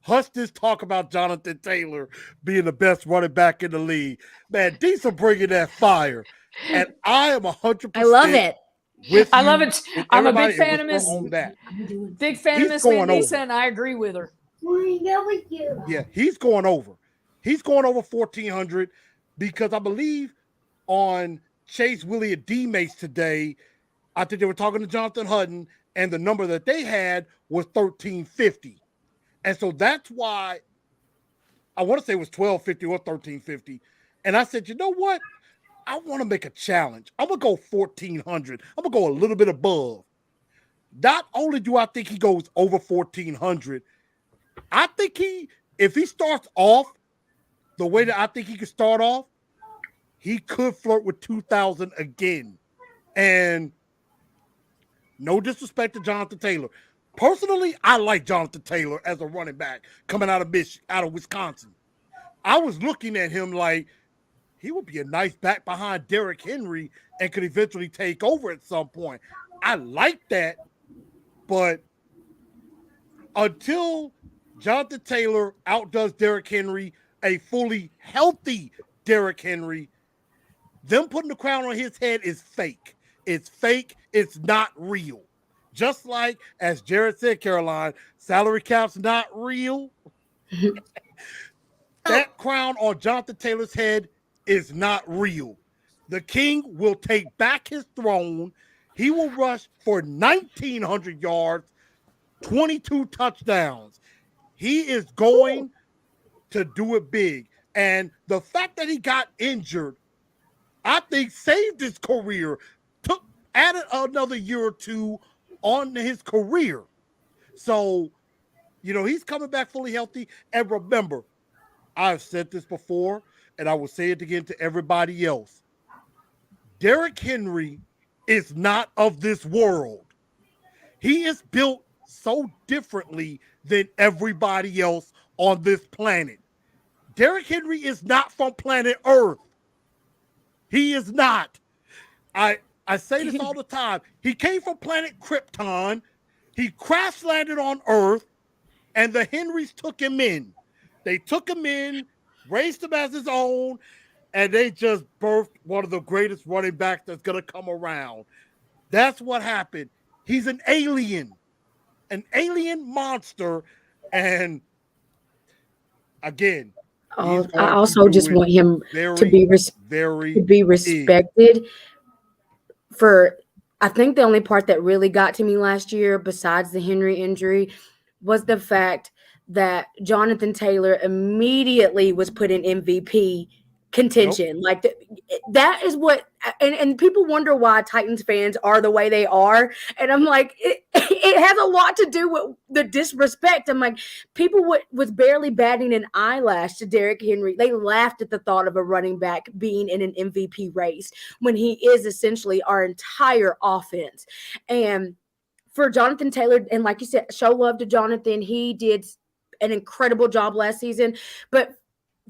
hush this talk about Jonathan Taylor being the best running back in the league. Mandisa bringing that fire. And I am 100%. I love it. I love it. I'm a big fan of Miss. Big fan of Miss Mandisa, and I agree with her. Yeah, he's going over. He's going over 1,400 because I believe on Chase, Willie, and D-Mace today, I think they were talking to Jonathan Hutton, and the number that they had was 1,350. And so that's why I want to say it was 1,250 or 1,350. And I said, you know what? I want to make a challenge. I'm going to go 1,400. I'm going to go a little bit above. Not only do I think he goes over 1,400, I think if he starts off the way that I think he could start off, he could flirt with 2,000 again. And no disrespect to Jonathan Taylor. Personally, I like Jonathan Taylor as a running back coming out of Wisconsin. I was looking at him like he would be a nice back behind Derrick Henry and could eventually take over at some point. I like that, but until Jonathan Taylor outdoes Derrick Henry, a fully healthy Derrick Henry, them putting the crown on his head is fake. It's fake. It's not real. Just like, as Jared said, Caroline, salary cap's not real. That crown on Jonathan Taylor's head is not real. The king will take back his throne. He will rush for 1,900 yards, 22 touchdowns. He is going to do it big. And the fact that he got injured, I think saved his career, added another year or two on his career. So, he's coming back fully healthy. And remember, I've said this before, and I will say it again to everybody else. Derrick Henry is not of this world. He is built so differently than everybody else on this planet. Derrick Henry is not from planet Earth. He is not. I say this all the time. He came from planet Krypton. He crash landed on Earth, and the Henrys took him in. They took him in, raised him as his own, and they just birthed one of the greatest running backs that's going to come around. That's what happened. He's an alien monster. And again, I also just want him to be respected. I think the only part that really got to me last year, besides the Henry injury, was the fact that Jonathan Taylor immediately was put in MVP contention. Nope. Like that is what, and people wonder why Titans fans are the way they are. And I'm like, it has a lot to do with the disrespect. I'm like, people was barely batting an eyelash to Derrick Henry. They laughed at the thought of a running back being in an MVP race when he is essentially our entire offense. And for Jonathan Taylor, and like you said, show love to Jonathan. He did an incredible job last season. But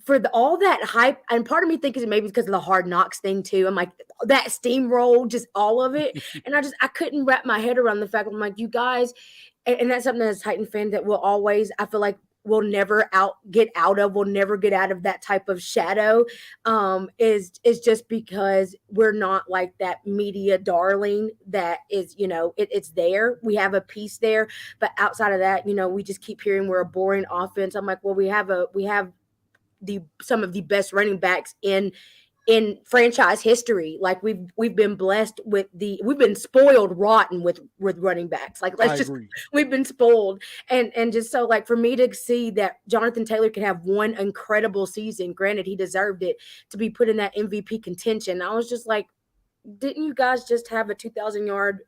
for all that hype, and part of me thinks maybe because of the Hard Knocks thing too. I'm like, that steamroll, just all of it. And I couldn't wrap my head around the fact. I'm like, you guys, and that's something as a Titan fan that will always, I feel like, we'll never get out of that type of shadow, is just because we're not like that media darling that is, it's there. We have a piece there, but outside of that, we just keep hearing we're a boring offense. I'm like, well, we have some of the best running backs in franchise history. Like we've been blessed with we've been spoiled rotten with running backs. Like we've been spoiled. And just so, like, for me to see that Jonathan Taylor could have one incredible season, granted he deserved it, to be put in that MVP contention, I was just like, didn't you guys just have a 2,000 yard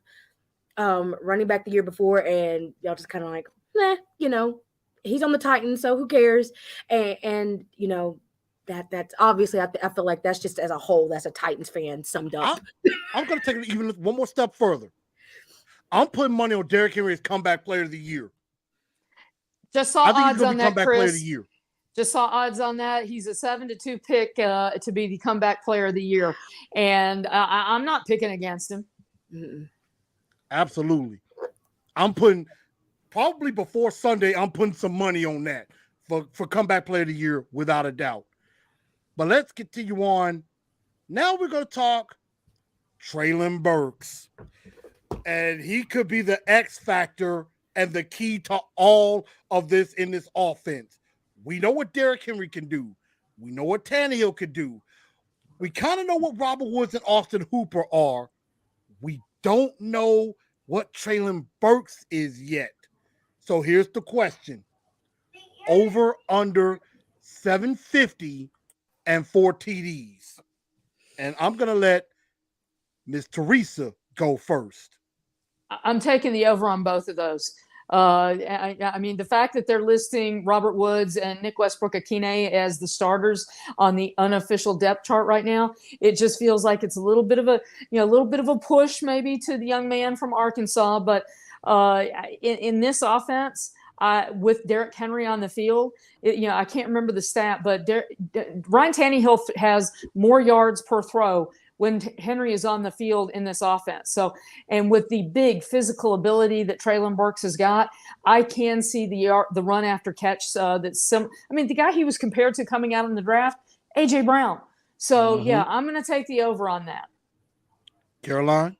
running back the year before? And y'all just kind of like, he's on the Titans, so who cares? And that's obviously, I feel like that's just, as a whole, that's a Titans fan summed up. I'm going to take it even one more step further. I'm putting money on Derrick Henry as comeback player of the year. Just saw odds on that, comeback player of the Chris. year. Just saw odds on that. He's a 7-2 pick to be the comeback player of the year. And I'm not picking against him. Mm-mm. Absolutely. I'm putting, probably before Sunday, I'm putting some money on that for comeback player of the year, without a doubt. But let's continue on. Now we're going to talk Treylon Burks. And he could be the X factor and the key to all of this in this offense. We know what Derrick Henry can do. We know what Tannehill could do. We kind of know what Robert Woods and Austin Hooper are. We don't know what Treylon Burks is yet. So here's the question. Over, under 750 and 4 TDs. And I'm going to let Miss Teresa go first. I'm taking the over on both of those. I mean, the fact that they're listing Robert Woods and Nick Westbrook-Akine as the starters on the unofficial depth chart right now, it just feels like it's a little bit of a push maybe to the young man from Arkansas. But in this offense, with Derrick Henry on the field, I can't remember the stat, but Ryan Tannehill has more yards per throw when Henry is on the field in this offense. So, and with the big physical ability that Treylon Burks has got, I can see the run after catch the guy he was compared to coming out in the draft, A.J. Brown. So, yeah, I'm going to take the over on that. Caroline?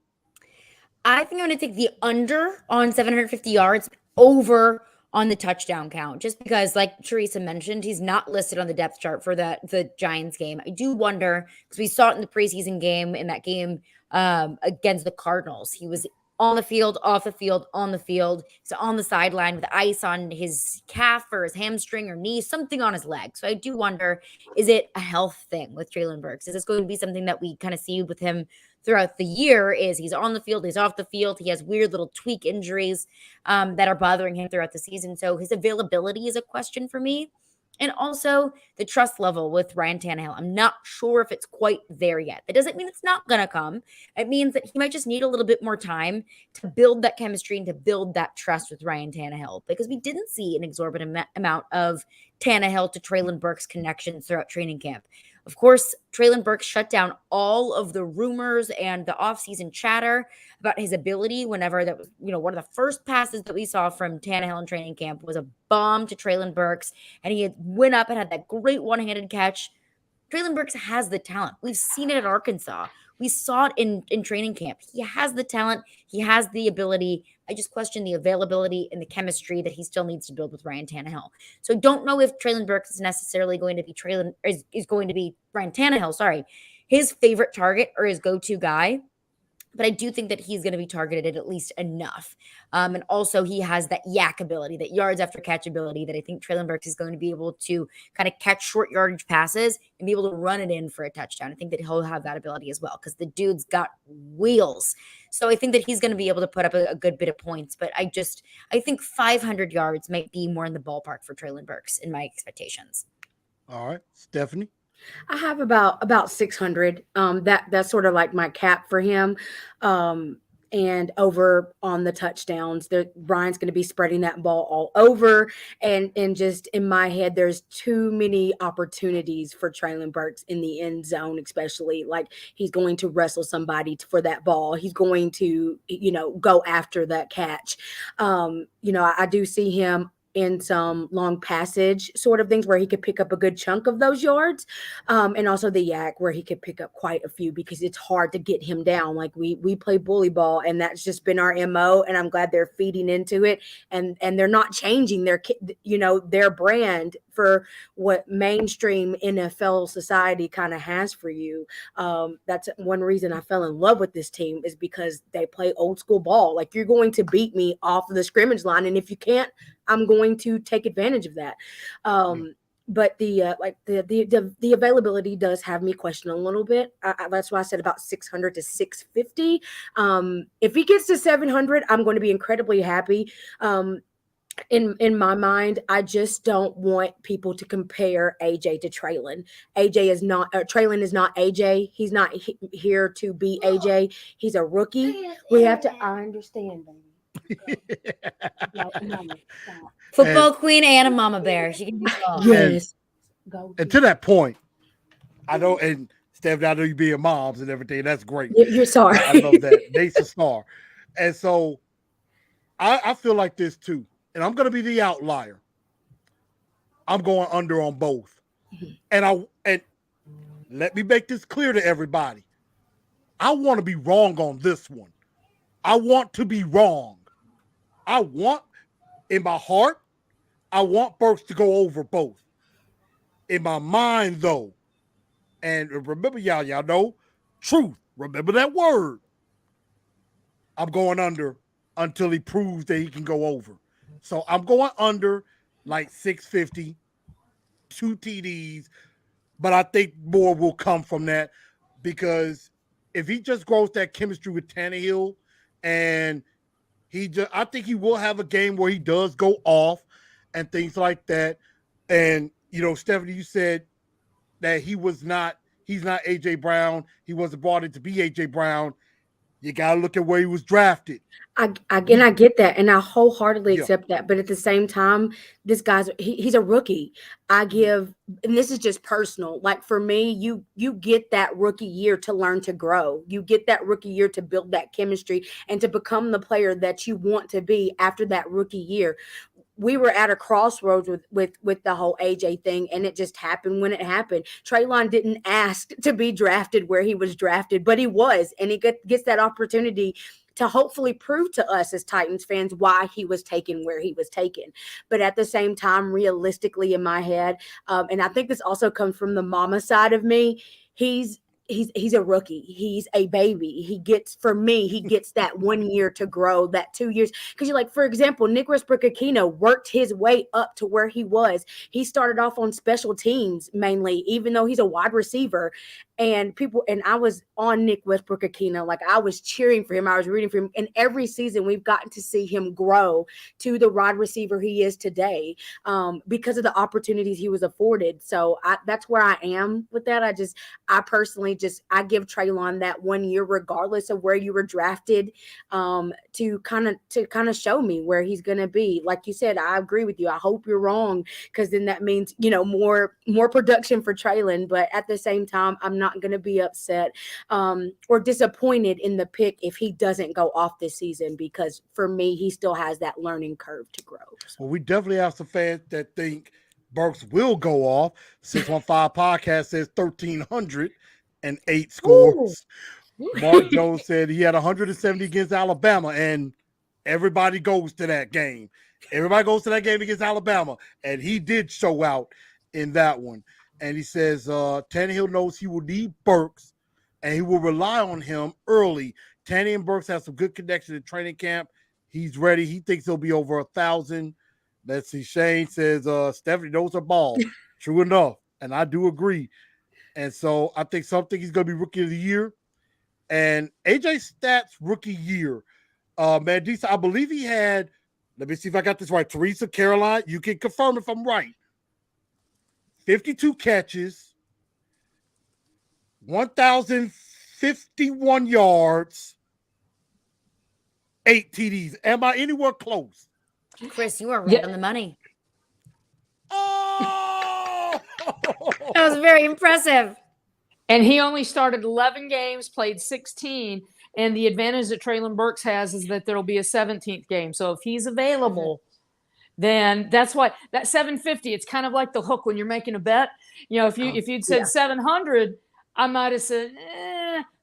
I think I'm going to take the under on 750 yards, over on the touchdown count, just because, like Teresa mentioned, he's not listed on the depth chart for the Giants game. I do wonder, because we saw it in the preseason game, in that game against the Cardinals. He was on the field, off the field, on the field. He's on the sideline with ice on his calf or his hamstring or knee, something on his leg. So I do wonder, is it a health thing with Treylon Burks? Is this going to be something that we kind of see with him throughout the year? Is he's on the field, he's off the field, he has weird little tweak injuries that are bothering him throughout the season. So his availability is a question for me. And also the trust level with Ryan Tannehill. I'm not sure if it's quite there yet. That doesn't mean it's not going to come. It means that he might just need a little bit more time to build that chemistry and to build that trust with Ryan Tannehill, because we didn't see an exorbitant amount of Tannehill to Treylon Burks connections throughout training camp. Of course, Treylon Burks shut down all of the rumors and the offseason chatter about his ability whenever that was, one of the first passes that we saw from Tannehill in training camp was a bomb to Treylon Burks, and he went up and had that great one-handed catch. Treylon Burks has the talent. We've seen it at Arkansas. We saw it in training camp. He has the talent. He has the ability. I just question the availability and the chemistry that he still needs to build with Ryan Tannehill. So I don't know if Treylon Burks is necessarily going to be is going to be Ryan Tannehill, his favorite target or his go-to guy. But I do think that he's going to be targeted at least enough. And also he has that yak ability, that yards after catch ability that I think Treylon Burks is going to be able to kind of catch short yardage passes and be able to run it in for a touchdown. I think that he'll have that ability as well, because the dude's got wheels. So I think that he's going to be able to put up a good bit of points. But I think 500 yards might be more in the ballpark for Treylon Burks in my expectations. All right. Stephanie? I have about 600. That's sort of like my cap for him. and over on the touchdowns. Ryan's going to be spreading that ball all over. And just in my head, there's too many opportunities for Traylon Burks in the end zone, especially. Like, he's going to wrestle somebody for that ball. He's going to, go after that catch. I do see him in some long passage sort of things where he could pick up a good chunk of those yards. And also the yak where he could pick up quite a few, because it's hard to get him down. Like, we play bully ball, and that's just been our MO. And I'm glad they're feeding into it, and they're not changing their brand for what mainstream NFL society kind of has for you. That's one reason I fell in love with this team, is because they play old school ball. Like, you're going to beat me off of the scrimmage line, and if you can't, I'm going to take advantage of that. But the availability does have me question a little bit. That's why I said about 600 to 650. If he gets to 700, I'm going to be incredibly happy. In my mind, I just don't want people to compare AJ to Traylon. Traylon is not AJ. He's not here to be AJ. He's a rookie. I understand, baby. Football queen and a mama bear. She can do all. Yes. And to that point, I know, and Steph, I know you being moms and everything. That's great. You're sorry. I love that. Nate's a star. And so I feel like this too. And I'm going to be the outlier. I'm going under on both. And let me make this clear to everybody. I want to be wrong on this one. I want to be wrong. In my heart, I want Burks to go over both. In my mind, though, and remember, y'all know, truth. Remember that word. I'm going under until he proves that he can go over. So I'm going under like 650, 2 TDs, but I think more will come from that, because if he just grows that chemistry with Tannehill, and I think he will have a game where he does go off and things like that. And, Stephanie, you said that he's not AJ Brown. He wasn't brought in to be AJ Brown. You got to look at where he was drafted. I get that, and I wholeheartedly accept that. But at the same time, this he's a rookie. And this is just personal. Like, for me, you get that rookie year to learn to grow. You get that rookie year to build that chemistry and to become the player that you want to be after that rookie year. We were at a crossroads with the whole AJ thing, and it just happened when it happened. Traylon didn't ask to be drafted where he was drafted, but he was, and he gets that opportunity to hopefully prove to us as Titans fans why he was taken where he was taken. But at the same time, realistically in my head, and I think this also comes from the mama side of me, he's a rookie. He's a baby. He gets that 1 year to grow, that 2 years. Because you're like, for example, Nick Westbrook-Aquino worked his way up to where he was. He started off on special teams mainly, even though he's a wide receiver. And I was on Nick Westbrook-Aquino. Like, I was cheering for him. I was rooting for him. And every season we've gotten to see him grow to the wide receiver he is today, because of the opportunities he was afforded. So that's where I am with that. I personally I give Traylon that 1 year, regardless of where you were drafted, to kind of show me where he's going to be. Like you said, I agree with you. I hope you're wrong, because then that means, more production for Traylon. But at the same time, I'm not going to be upset or disappointed in the pick if he doesn't go off this season, because for me, he still has that learning curve to grow. So. Well, we definitely have some fans that think Burks will go off. 615 Podcast says 1,308 scores. Ooh. Mark Jones said he had 170 against Alabama, and everybody goes to that game. Everybody goes to that game against Alabama, and he did show out in that one. And he says Tannehill knows he will need Burks, and he will rely on him early. Tannehill and Burks have some good connection in training camp. He's ready. He thinks he'll be over 1,000. Let's see. Shane says Stephanie knows her ball. True enough, and I do agree. And so I think he's going to be Rookie of the Year. And AJ Stats rookie year, Mandisa, I believe he had, let me see if I got this right, Teresa, Caroline, you can confirm if I'm right. 52 catches, 1,051 yards, 8 TDs. Am I anywhere close? Chris, you are right Yeah. on the money. Oh! That was very impressive. And he only started 11 games, played 16. And the advantage that Traylon Burks has is that there'll be a 17th game. So if he's available, then that's why that 750, it's kind of like the hook when you're making a bet. If you'd said 700, I might have said,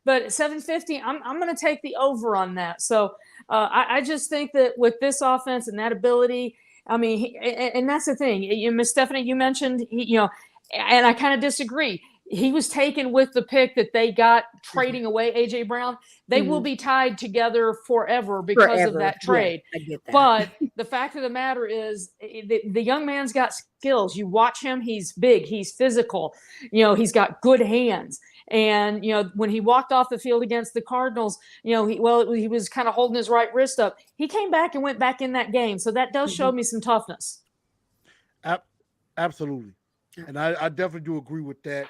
but 750, I'm going to take the over on that. So I just think that with this offense and that ability, I mean, and that's the thing. Miss Stephanie, you mentioned, and I kind of disagree. He was taken with the pick that they got trading away A.J. Brown. They will be tied together forever because of that trade. Yeah, I get that. But the fact of the matter is the young man's got skills. You watch him, he's big, he's physical, he's got good hands. And, when he walked off the field against the Cardinals, he was kind of holding his right wrist up. He came back and went back in that game. So that does show me some toughness. Absolutely. And I definitely do agree with that.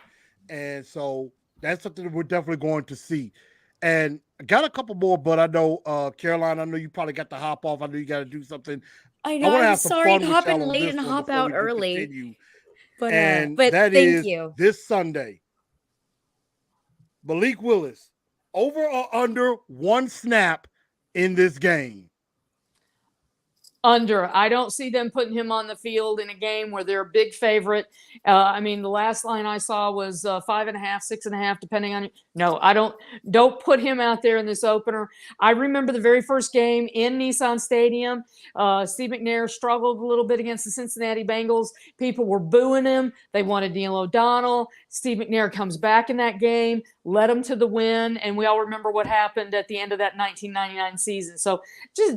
And so that's something that we're definitely going to see. And I got a couple more, but I know, Caroline, I know you probably got to hop off. I know you got to do something. I know. wanna I'm have some sorry fun to with hop in y'all on late this and one hop before out we do early. continue. But And that that thank is you. this Sunday. Malik Willis, over or under 1 snap in this game? Under. I don't see them putting him on the field in a game where they're a big favorite. The last line I saw was 5.5, 6.5, depending on. No, I don't put him out there in this opener. I remember the very first game in Nissan Stadium. Steve McNair struggled a little bit against the Cincinnati Bengals. People were booing him. They wanted Neil O'Donnell. Steve McNair comes back in that game, led them to the win, and we all remember what happened at the end of that 1999 season. So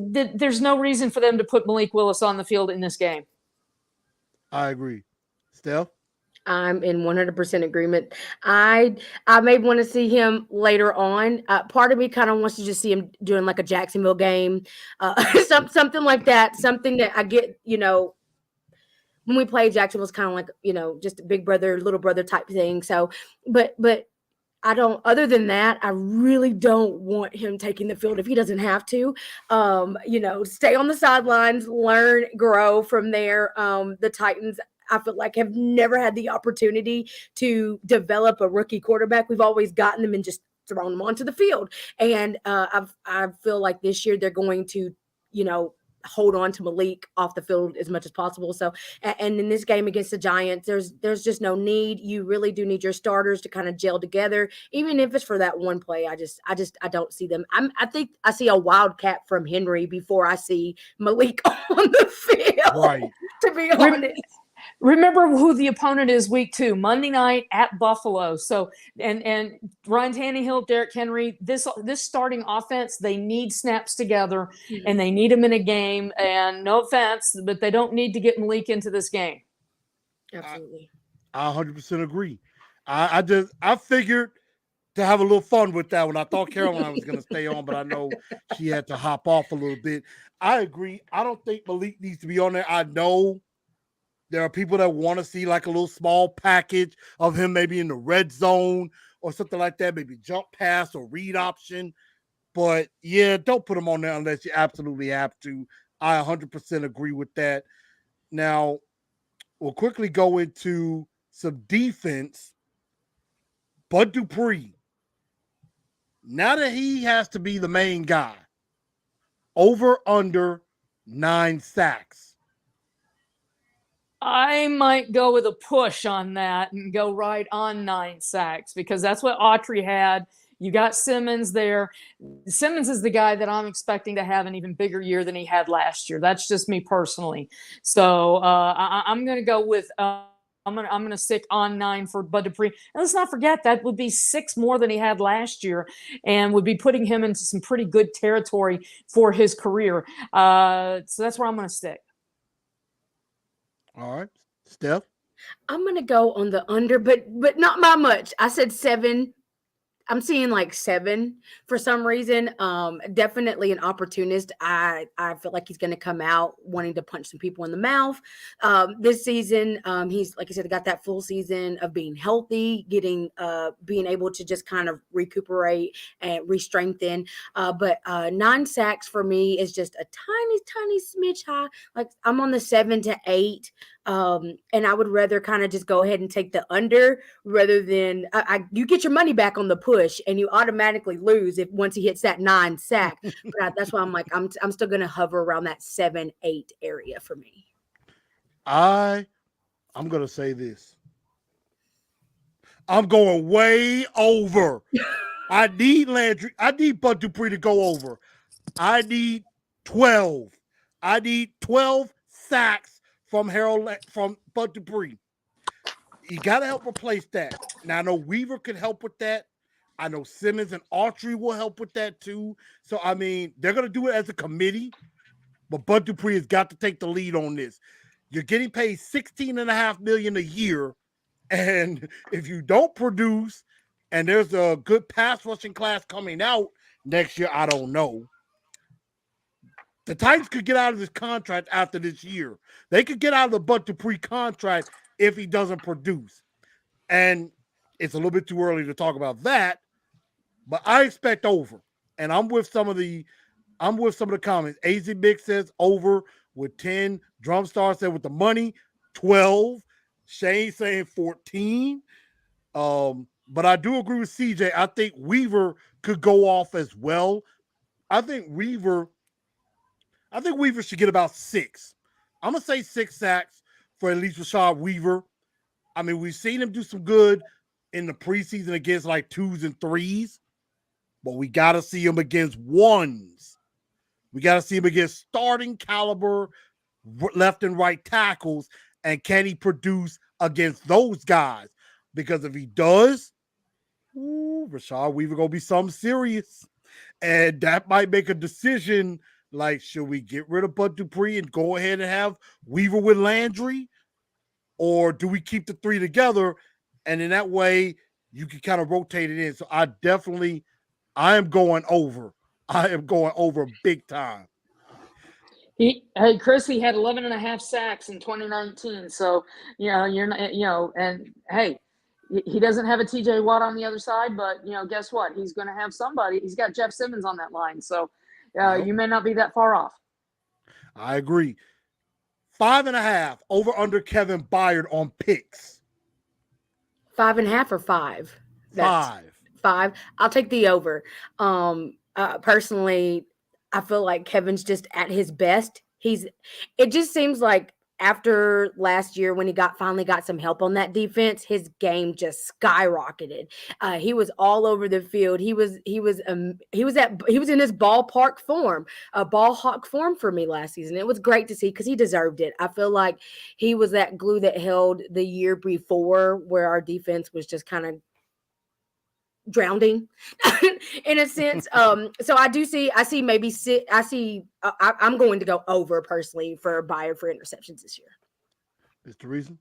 there's no reason for them to put Malik Willis on the field in this game. I agree. Steph? I'm in 100% agreement. I may want to see him later on. Part of me kind of wants to just see him doing like a Jacksonville game, something like that. Something that I get, when we play Jacksonville, it's kind of like, just a big brother, little brother type thing. So, but I don't, other than that, I really don't want him taking the field if he doesn't have to. Stay on the sidelines, learn, grow from there. The Titans, I feel like, have never had the opportunity to develop a rookie quarterback. We've always gotten them and just thrown them onto the field. And I feel like this year they're going to, hold on to Malik off the field as much as possible. So, and in this game against the Giants, there's just no need. You really do need your starters to kind of gel together, even if it's for that one play. I don't see them. I think I see a wildcat from Henry before I see Malik on the field. Right. To be honest. Remember who the opponent is week 2, Monday night at Buffalo. So, and Ryan Tannehill, Derrick Henry, this starting offense, they need snaps together and they need them in a game. And no offense, but they don't need to get Malik into this game. Absolutely. I 100% agree. I figured to have a little fun with that one. I thought Caroline was going to stay on, but I know she had to hop off a little bit. I agree. I don't think Malik needs to be on there. I know there are people that want to see like a little small package of him maybe in the red zone or something like that, maybe jump pass or read option. But yeah, don't put him on there unless you absolutely have to. I 100% agree with that. Now, we'll quickly go into some defense. Bud Dupree, now that he has to be the main guy, over under 9 sacks. I might go with a push on that and go right on 9 sacks because that's what Autry had. You got Simmons there. Simmons is the guy that I'm expecting to have an even bigger year than he had last year. That's just me personally. So I'm going to go with I'm going to stick on 9 for Bud Dupree. And let's not forget that would be 6 more than he had last year and would be putting him into some pretty good territory for his career. So that's where I'm going to stick. All right. Steph? I'm going to go on the under, but not by much. I said 7. I'm seeing like 7 for some reason. Definitely an opportunist. I feel like he's going to come out wanting to punch some people in the mouth. This season, he's, like I said, got that full season of being healthy, being able to just kind of recuperate and re-strengthen. But 9 sacks for me is just a tiny smidge high. Like I'm on the 7 to 8. And I would rather kind of just go ahead and take the under rather than you get your money back on the push and you automatically lose if once he hits that 9 sack. But that's why I'm like, I'm still going to hover around that 7-8 area for me. I'm going to say this. I'm going way over. I need Landry. I need Bud Dupree to go over. I need 12. I need 12 sacks from Bud Dupree. You got to help replace that. Now, I know Weaver can help with that. I know Simmons and Autry will help with that too. So, I mean, they're going to do it as a committee, but Bud Dupree has got to take the lead on this. You're getting paid $16.5 million a year, and if you don't produce, and there's a good pass rushing class coming out next year, I don't know. The Titans could get out of this contract after this year. They could get out of the Bud Dupree contract if he doesn't produce. And it's a little bit too early to talk about that, but I expect over. And I'm with some of the comments. AZ Big says over with 10. Drumstar said with the money, 12. Shane saying 14. But I do agree with CJ. I think Weaver could go off as well. I think Weaver should get about 6. I'm going to say 6 sacks for at least Rashad Weaver. I mean, we've seen him do some good in the preseason against like 2s and 3s, but we got to see him against 1s. We got to see him against starting caliber left and right tackles, and can he produce against those guys? Because if he does, Rashad Weaver going to be something serious. And that might make a decision like, should we get rid of Bud Dupree and go ahead and have Weaver with Landry? Or do we keep the 3 together? And in that way, you can kind of rotate it in. So I am going over. I am going over big time. Chris, he had 11.5 sacks in 2019. So, you're not, and hey, he doesn't have a TJ Watt on the other side, but guess what? He's going to have somebody. He's got Jeff Simmons on that line. So you may not be that far off. I agree. 5.5 over under Kevin Byard on picks. 5.5 or 5? That's 5. I'll take the over. Personally, I feel like Kevin's just at his best. It just seems like after last year when he finally got some help on that defense, his game just skyrocketed. He was all over the field. He was in his ballpark form, a ball hawk form for me last season. It was great to see because he deserved it. I feel like he was that glue that held the year before where our defense was just kind of drowning in a sense. So I'm going to go over personally for Byard for interceptions this year. Is Teresa?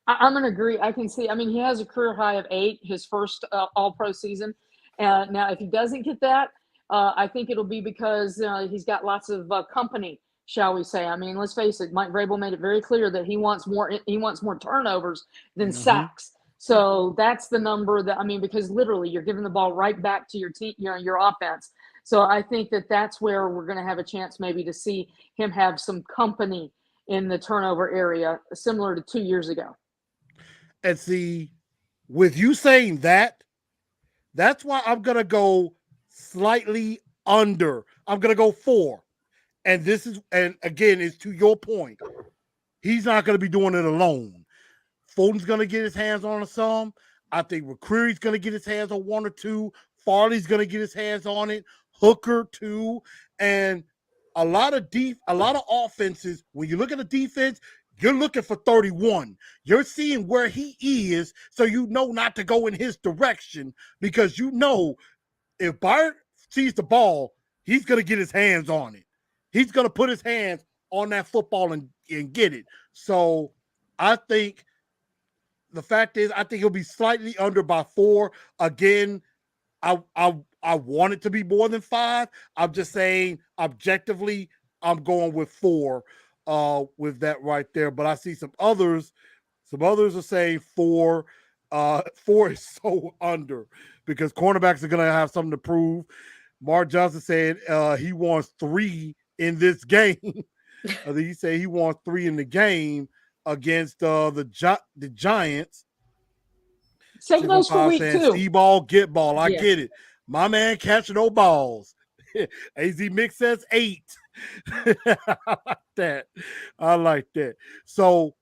I'm going to agree. I can see, he has a career high of 8, his first all-pro season. Now, if he doesn't get that, I think it'll be because he's got lots of company, shall we say. Let's face it, Mike Vrabel made it very clear that he wants more turnovers than sacks. So that's the number because literally you're giving the ball right back to your team, your offense. So I think that's where we're going to have a chance maybe to see him have some company in the turnover area, similar to 2 years ago. And see, with you saying that, that's why I'm going to go slightly under. I'm going to go 4. And again, it's to your point. He's not going to be doing it alone. Fulton's going to get his hands on some. I think McCreary's going to get his hands on 1 or 2. Farley's going to get his hands on it. Hooker too. And a lot of offenses, when you look at the defense, you're looking for 31. You're seeing where he is, so you know not to go in his direction because you know if Byard sees the ball, he's going to get his hands on it. He's going to put his hands on that football and get it. So I think the fact is, I think he'll be slightly under by 4. Again, I want it to be more than 5. I'm just saying objectively, I'm going with 4 with that right there. But I see some others are saying 4. 4 is so under because cornerbacks are gonna have something to prove. Mark Johnson said he wants 3 in this game. He said he wants 3 in the game against the Giants. Save those for week saying, 2. see ball, get ball. I Yeah. get it. My man catching no balls. AZ Mix says 8. I like that. I like that. So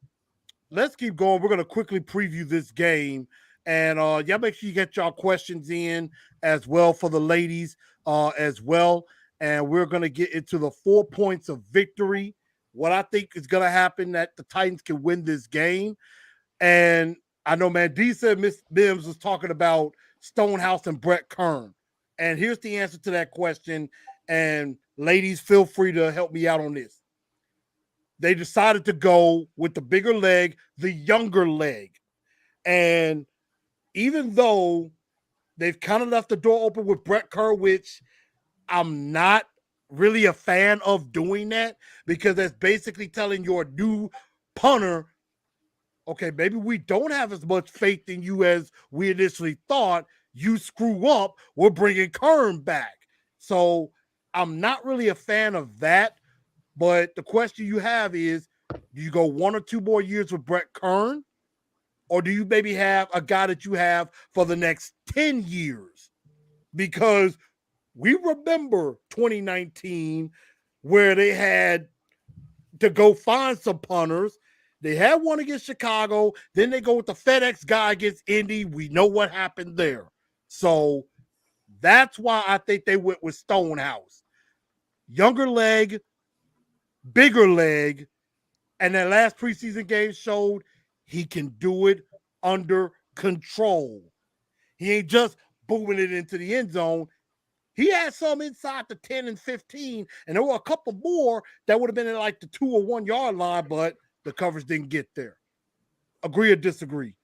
let's keep going. We're going to quickly preview this game. And y'all make sure you get y'all questions in as well for the ladies as well. And we're going to get into the 4 points of victory. What I think is going to happen that the Titans can win this game. And I know Mandisa and Miss Mims was talking about Stonehouse and Brett Kern. And here's the answer to that question. And ladies, feel free to help me out on this. They decided to go with the bigger leg, the younger leg. And even though they've kind of left the door open with Brett Kern, which I'm not really a fan of doing that because that's basically telling your new punter, okay, maybe we don't have as much faith in you as we initially thought. You screw up, we're bringing Kern back. So I'm not really a fan of that. But the question you have is, do you go 1 or 2 more years with Brett Kern? Or do you maybe have a guy that you have for the next 10 years? Because we remember 2019 where they had to go find some punters. They had one against Chicago. Then they go with the FedEx guy against Indy. We know what happened there. So that's why I think they went with Stonehouse. Younger leg, bigger leg, and that last preseason game showed he can do it under control. He ain't just booming it into the end zone. He had some inside the 10 and 15, and there were a couple more that would have been at like the 2 or 1 yard line, but the coverage didn't get there. Agree or disagree?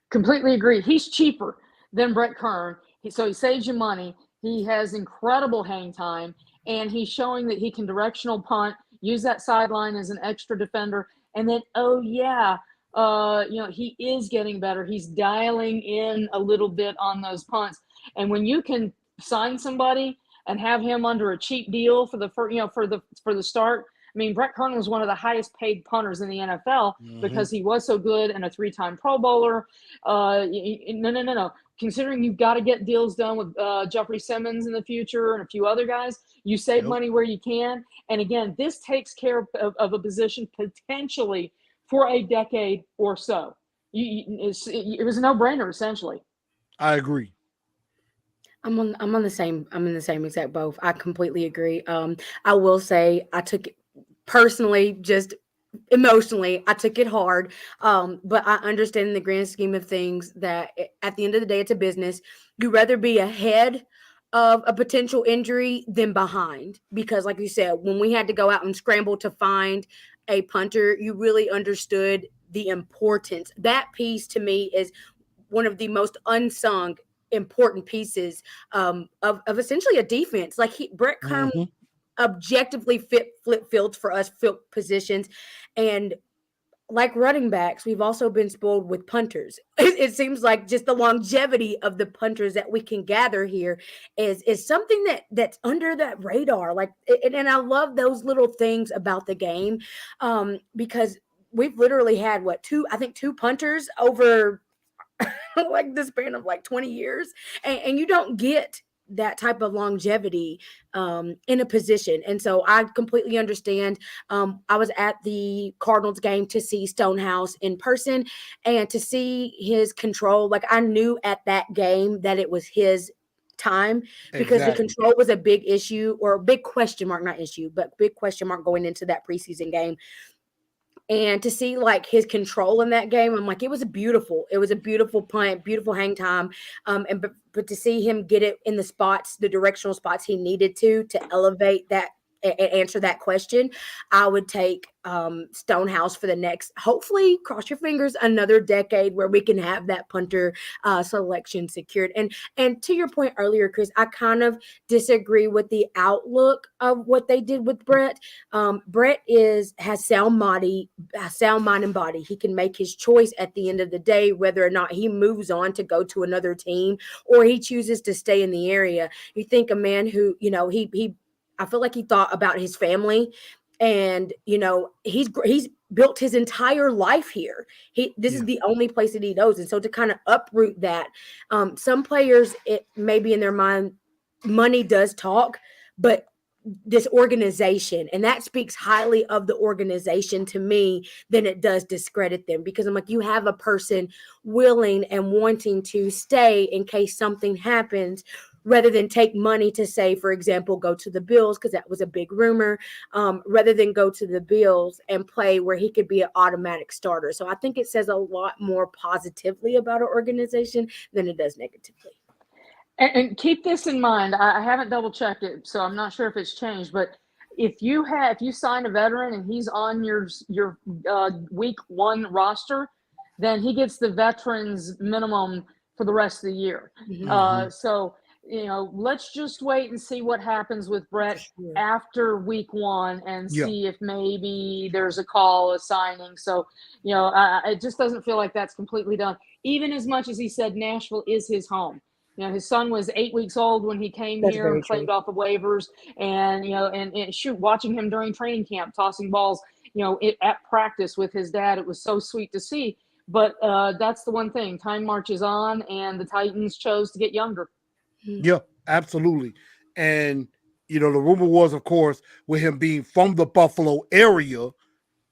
Completely agree. He's cheaper than Brett Kern, so he saves you money. He has incredible hang time, and he's showing that he can directional punt, use that sideline as an extra defender, and then he is getting better. He's dialing in a little bit on those punts, and when you can sign somebody and have him under a cheap deal for the start. I mean, Brett Kern was one of the highest paid punters in the NFL because he was so good and a 3-time Pro Bowler. No. Considering you've got to get deals done with Jeffrey Simmons in the future and a few other guys, you save money where you can. And again, this takes care of a position potentially for a decade or so. It was a no-brainer, essentially. I agree. I'm in the same exact boat. I completely agree. I will say I took it personally, just emotionally, I took it hard. But I understand in the grand scheme of things that at the end of the day, it's a business. You'd rather be ahead of a potential injury than behind, because like you said, when we had to go out and scramble to find a punter, you really understood the importance. That piece to me is one of the most unsung important pieces of essentially a defense. Like Brett Kern objectively flip fields for us, field positions, and like running backs, we've also been spoiled with punters. It seems like just the longevity of the punters that we can gather here is something that's under that radar. Like, and I love those little things about the game, because we've literally had two punters over like the span of like 20 years, and you don't get that type of longevity in a position. And so I completely understand. I was at the Cardinals game to see Stonehouse in person and to see his control. Like, I knew at that game that it was his time, because the control was a big issue, or a big question mark, not issue, but big question mark going into that preseason game. And to see like his control in that game, I'm like, it was a beautiful punt, beautiful hang time. But to see him get it in the directional spots he needed to elevate that answer that question, I would take Stonehouse for the next, hopefully, cross your fingers, another decade where we can have that punter selection secured. And to your point earlier, Chris, I kind of disagree with the outlook of what they did with Brett. Brett has sound mind and body. He can make his choice at the end of the day, whether or not he moves on to go to another team or he chooses to stay in the area. You think a man who, I feel like he thought about his family, and he's built his entire life here. This is the only place that he knows, and so to kind of uproot that, some players, it may be in their mind, money does talk, but this organization, and that speaks highly of the organization to me than it does discredit them, because I'm like, you have a person willing and wanting to stay in case something happens, rather than take money to, say, for example, go to the Bills, because that was a big rumor, rather than go to the Bills and play where he could be an automatic starter. So I think it says a lot more positively about our organization than it does negatively. And keep this in mind. I haven't double checked it, so I'm not sure if it's changed. But if you sign a veteran and he's on your week 1 roster, then he gets the veterans minimum for the rest of the year. So let's just wait and see what happens with Brett after week 1 and see if maybe there's a call, a signing. So it just doesn't feel like that's completely done. Even as much as he said Nashville is his home. His son was 8 weeks old when he came here and claimed off the waivers, and watching him during training camp, tossing balls, at practice with his dad, it was so sweet to see. But that's the one thing. Time marches on, and the Titans chose to get younger. Yeah, absolutely. And, the rumor was, of course, with him being from the Buffalo area,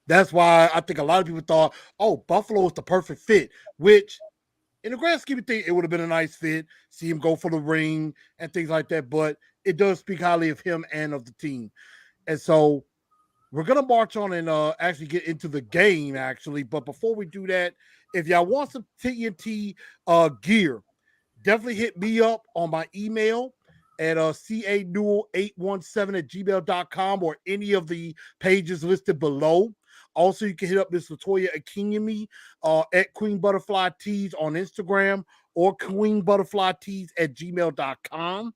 that's why I think a lot of people thought, oh, Buffalo is the perfect fit, which in the grand scheme of things, it would have been a nice fit, see him go for the ring and things like that. But it does speak highly of him and of the team. And so we're going to march on and actually get into the game, actually. But before we do that, if y'all want some TNT gear, definitely hit me up on my email at canewell817@gmail.com or any of the pages listed below. Also, you can hit up Miss Latoya Akinyemi at Queen Butterfly Tees on Instagram or queenbutterflytees@gmail.com.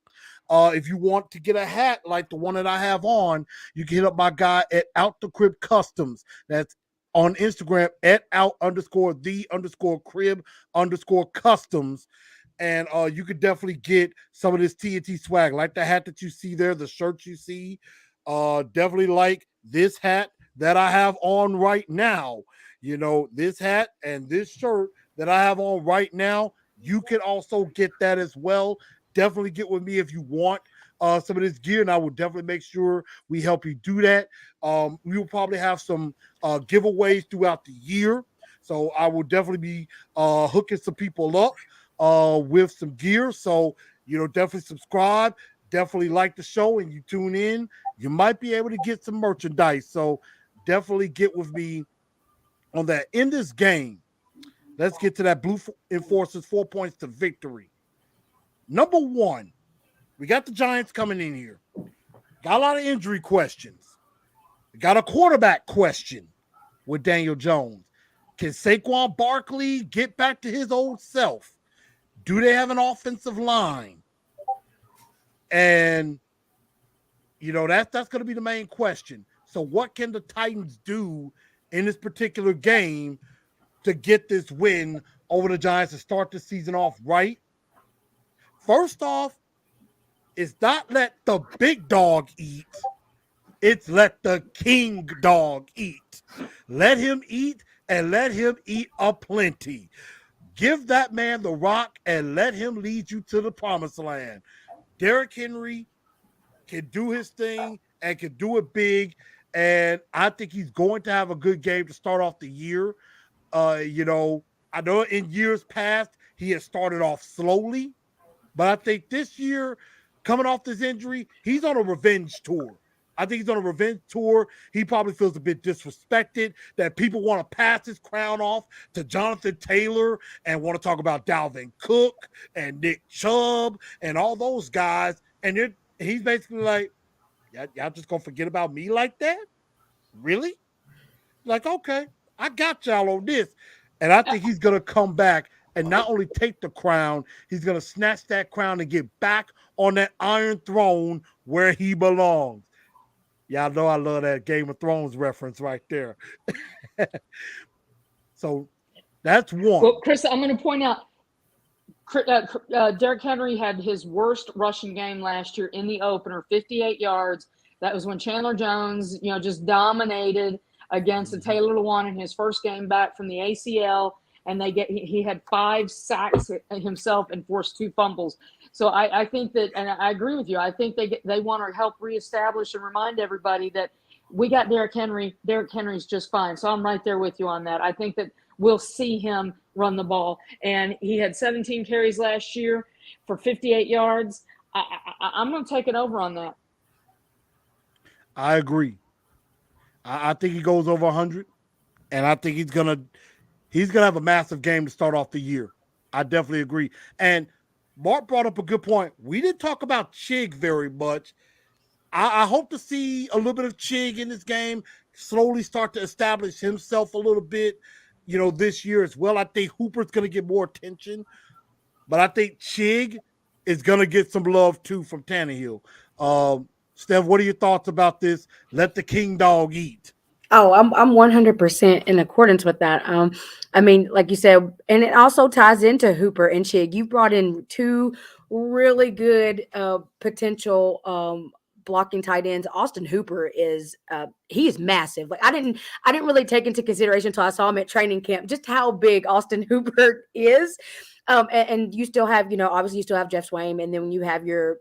If you want to get a hat like the one that I have on, you can hit up my guy at Out the Crib Customs. That's on Instagram at out_the_crib_customs. And you could definitely get some of this TNT swag, like the hat that you see there, the shirts you see. Definitely like this hat that I have on right now. This hat and this shirt that I have on right now, you can also get that as well. Definitely get with me if you want some of this gear, and I will definitely make sure we help you do that. We will probably have some giveaways throughout the year, so I will definitely be hooking some people up with some gear. So, definitely subscribe, definitely like the show, and you tune in, you might be able to get some merchandise. So definitely get with me on that. In this game, let's get to that Blue Enforcers 4 points to victory. Number 1, we got the Giants coming in here. Got a lot of injury questions. We got a quarterback question with Daniel Jones. Can Saquon Barkley get back to his old self? Do they have an offensive line? And, that's going to be the main question. So what can the Titans do in this particular game to get this win over the Giants to start the season off right? First off, it's not let the big dog eat. It's let the king dog eat. Let him eat, and let him eat aplenty. Give that man the rock and let him lead you to the promised land. Derrick Henry can do his thing and can do it big. And I think he's going to have a good game to start off the year. I know in years past, he has started off slowly, but I think this year, coming off this injury, he's on a revenge tour. I think he's on a revenge tour. He probably feels a bit disrespected that people want to pass his crown off to Jonathan Taylor and want to talk about Dalvin Cook and Nick Chubb and all those guys. And he's basically like, Y'all just gonna forget about me like that? Really? Like, okay, I got y'all on this. And I think he's gonna come back and not only take the crown, he's gonna snatch that crown and get back on that iron throne where he belongs. Y'all know I love that Game of Thrones reference right there. So that's one. Well, Chris, I'm going to point out Derrick Henry had his worst rushing game last year in the opener, 58 yards. That was when Chandler Jones, just dominated against Taylor Lewan in his first game back from the ACL, and he had 5 sacks himself and forced 2 fumbles. So I think that, and I agree with you. I think they want to help reestablish and remind everybody that we got Derrick Henry. Derrick Henry's just fine. So I'm right there with you on that. I think that we'll see him run the ball. And he had 17 carries last year for 58 yards. I'm going to take it over on that. I agree. I think he goes over 100, and I think he's gonna have a massive game to start off the year. I definitely agree. And Mark brought up a good point. We didn't talk about Chig very much. I hope to see a little bit of Chig in this game, slowly start to establish himself a little bit, this year as well. I think Hooper's going to get more attention, but I think Chig is going to get some love too from Tannehill. Steph, what are your thoughts about this? Let the king dog eat. Oh, I'm 100% in accordance with that. I mean, like you said, and it also ties into Hooper and Chig. You brought in 2 really good potential blocking tight ends. Austin Hooper is he is massive. Like I didn't really take into consideration until I saw him at training camp just how big Austin Hooper is. And you still have, obviously you still have Jeff Swaim, and then you have your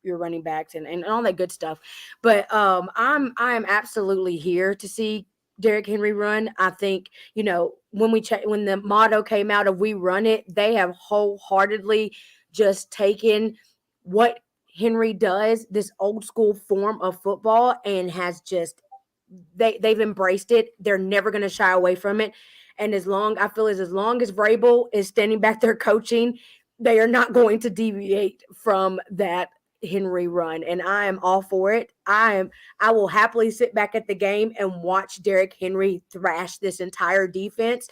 running backs and all that good stuff. But I am absolutely here to see Derrick Henry run. I think, when the motto came out of "We Run It," they have wholeheartedly just taken what Henry does, this old school form of football, and has just they've embraced it. They're never going to shy away from it. And as long as Vrabel is standing back there coaching, they are not going to deviate from that Henry run, and I am all for it. I will happily sit back at the game and watch Derrick Henry thrash this entire defense.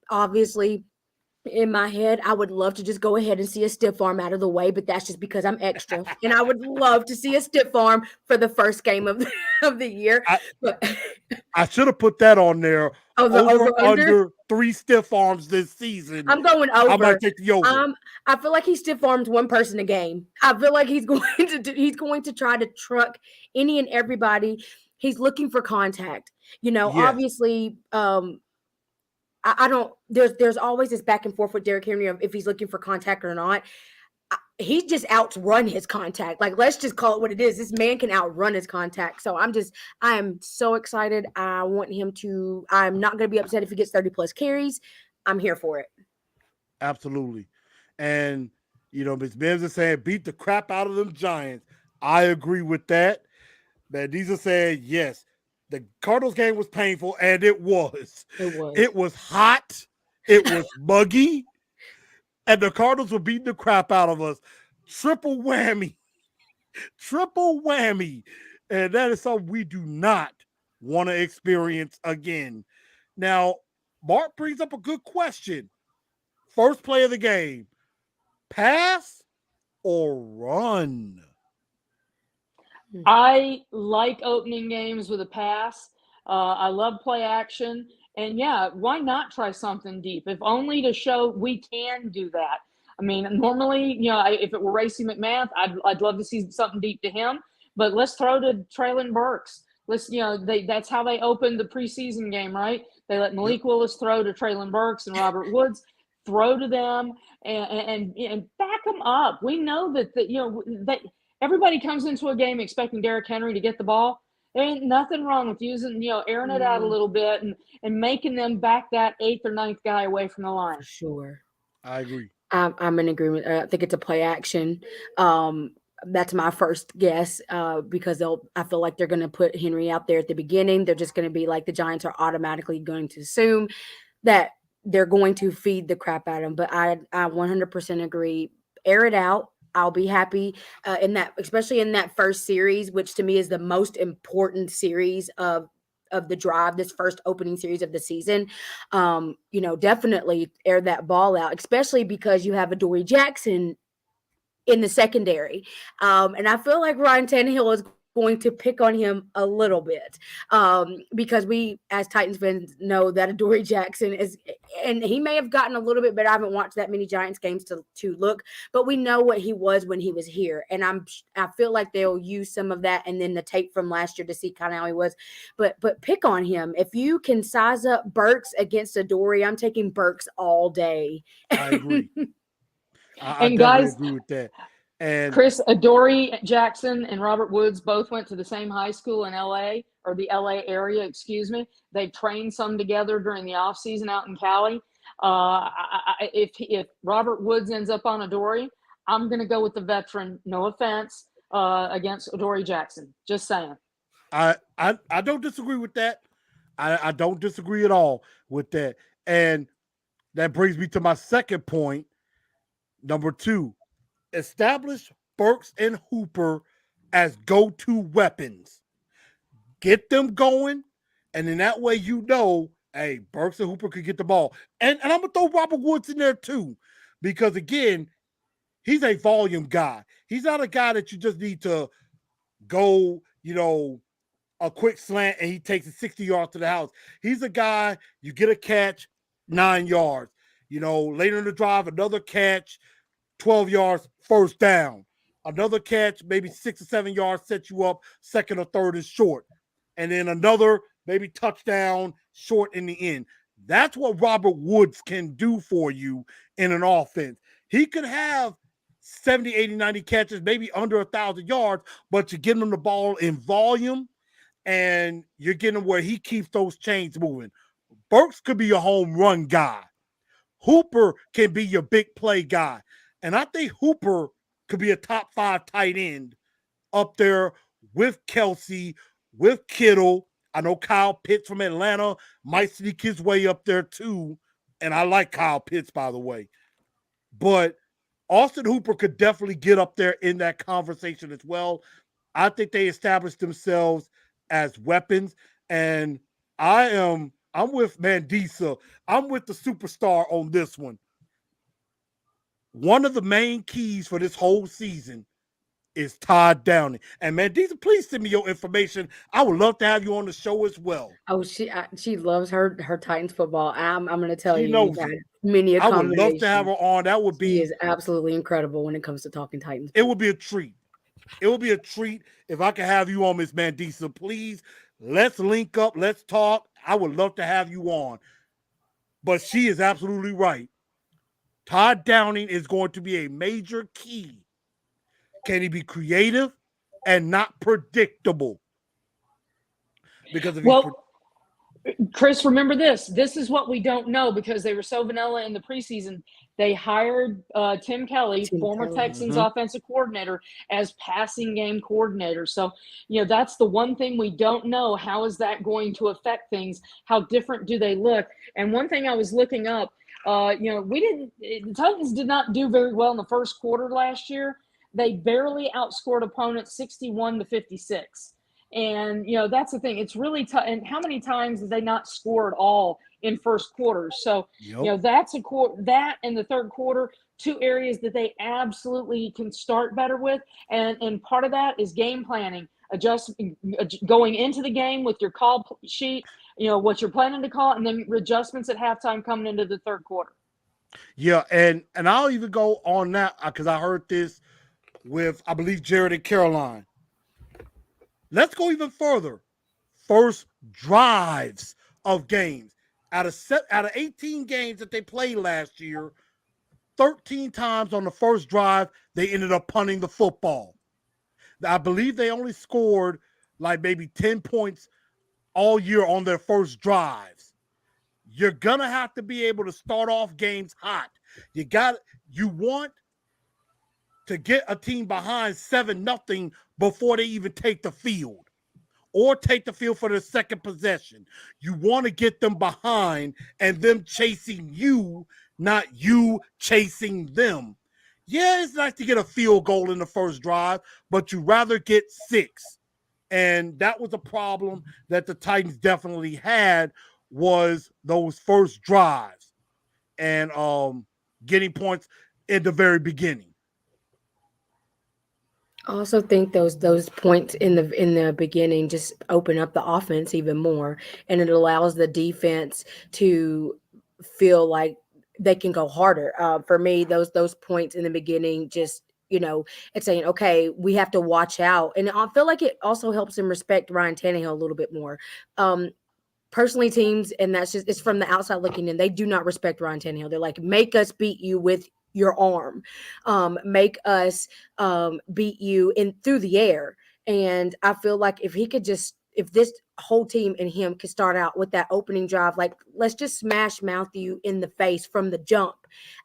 Obviously, in my head, I would love to just go ahead and see a stiff arm out of the way, but that's just because I'm extra, and I would love to see a stiff arm for the first game of the year. I should have put that on there. Oh, the over under 3 stiff arms this season. I'm going over. I might take the over. I feel like he stiff arms one person a game. I feel like he's going to try to truck any and everybody. He's looking for contact. Yes. Obviously, I don't. There's always this back and forth with Derrick Henry of if he's looking for contact or not. He just outrun his contact. Like, let's just call it what it is. This man can outrun his contact. So I am so excited. I want him to. I'm not going to be upset if he gets 30 plus carries. I'm here for it. Absolutely. And, Ms. Mims is saying, beat the crap out of them Giants. I agree with that. But these are saying, yes, the Cardinals game was painful, and it was. It was hot. It was muggy. And the Cardinals were beating the crap out of us. Triple whammy. Triple whammy. And that is something we do not want to experience again. Now, Mark brings up a good question. First play of the game, pass or run? I like opening games with a pass. I love play action. And yeah, why not try something deep? If only to show we can do that. I mean, normally, if it were Racey McMath, I'd love to see something deep to him. But let's throw to Traylon Burks. That's how they opened the preseason game, right? They let Malik Willis throw to Traylon Burks and Robert Woods. Throw to them and back them up. We know that everybody comes into a game expecting Derrick Henry to get the ball. There ain't nothing wrong with using, airing it out a little bit and making them back that 8th or 9th guy away from the line. For sure. I agree. I'm in agreement. I think it's a play action. That's my first guess because I feel like they're going to put Henry out there at the beginning. They're just going to be like the Giants are automatically going to assume that they're going to feed the crap out of him. But I 100% agree. Air it out. I'll be happy in that, especially in that first series, which to me is the most important series of the drive, this first opening series of the season. Definitely air that ball out, especially because you have Adoree Jackson in the secondary. And I feel like Ryan Tannehill is going to pick on him a little bit because we, as Titans fans, know that Adoree Jackson is, and he may have gotten a little bit better. I haven't watched that many Giants games to look, but we know what he was when he was here. And I feel like they'll use some of that and then the tape from last year to see kind of how he was. But pick on him. If you can size up Burks against Adoree, I'm taking Burks all day. I agree. I And definitely guys, agree with that. And Chris, Adoree Jackson and Robert Woods both went to the same high school in LA, or the LA area, excuse me. They trained some together during the off season out in Cali. If Robert Woods ends up on Adoree, I'm going to go with the veteran, no offense, against Adoree Jackson. Just saying. I don't disagree with that. I don't disagree at all with that. And that brings me to my second point. Number 2, establish Burks and Hooper as go-to weapons. Get them going, and in that way, hey, Burks and Hooper could get the ball. And I'm going to throw Robert Woods in there too, because again, he's a volume guy. He's not a guy that you just need to go, a quick slant and he takes it 60 yards to the house. He's a guy, you get a catch, 9 yards. Later in the drive, another catch, 12 yards, first down. Another catch, maybe 6 or 7 yards, set you up, second or third is short. And then another, maybe touchdown, short in the end. That's what Robert Woods can do for you in an offense. He could have 70, 80, 90 catches, maybe under 1,000 yards, but you're getting him the ball in volume, and you're getting him where he keeps those chains moving. Burks could be your home run guy. Hooper can be your big play guy. And I think Hooper could be a top 5 tight end up there with Kelsey, with Kittle. I know Kyle Pitts from Atlanta might sneak his way up there too. And I like Kyle Pitts, by the way. But Austin Hooper could definitely get up there in that conversation as well. I think they established themselves as weapons. And I'm with Mandisa. I'm with the superstar on this one. One of the main keys for this whole season is Todd Downing. And Mandisa, please send me your information. I would love to have you on the show as well. Oh, she loves her Titans football. I'm going to tell She you, knows we've had it. many a I would love to have conversation. her on. That would She be is absolutely incredible when it comes to talking Titans. It would be a treat. It would be a treat if I could have you on, Miss Mandisa. Please, let's link up. Let's talk. I would love to have you on. But she is absolutely right. Todd Downing is going to be a major key. Can he be creative and not predictable? Because if Chris, remember this. This is what we don't know because they were so vanilla in the preseason. They hired Tim Kelly, former Texans offensive coordinator, as passing game coordinator. So, that's the one thing we don't know. How is that going to affect things? How different do they look? And one thing I was looking up, the Titans did not do very well in the first quarter last year. They barely outscored opponents 61-56. And, that's the thing. It's really tough. And how many times did they not score at all in first quarters? So, that's that in the third quarter, 2 areas that they absolutely can start better with. And part of that is game planning, going into the game with your call sheet, what you're planning to call, and then adjustments at halftime coming into the third quarter. Yeah. And I'll even go on that because I heard this with, I believe, Jared and Caroline. Let's go even further. First drives of games. Out of 18 games that they played last year, 13 times on the first drive, they ended up punting the football. I believe they only scored like maybe 10 points all year on their first drives. You're going to have to be able to start off games hot. You want to get a team behind 7-0 before they even take the field or take the field for their second possession. You want to get them behind and them chasing you, not you chasing them. Yeah, it's nice to get a field goal in the first drive, but you rather get 6. And that was a problem that the Titans definitely had, was those first drives and getting points in the very beginning. I also think those points in the beginning just open up the offense even more, and it allows the defense to feel like they can go harder. For me, those points in the beginning just, it's saying, okay, we have to watch out, and I feel like it also helps them respect Ryan Tannehill a little bit more. Personally, teams, and it's from the outside looking in, they do not respect Ryan Tannehill. They're like, make us beat you with your arm, make us beat you in through the air. And I feel like if this whole team and him could start out with that opening drive, like, let's just smash mouth you in the face from the jump,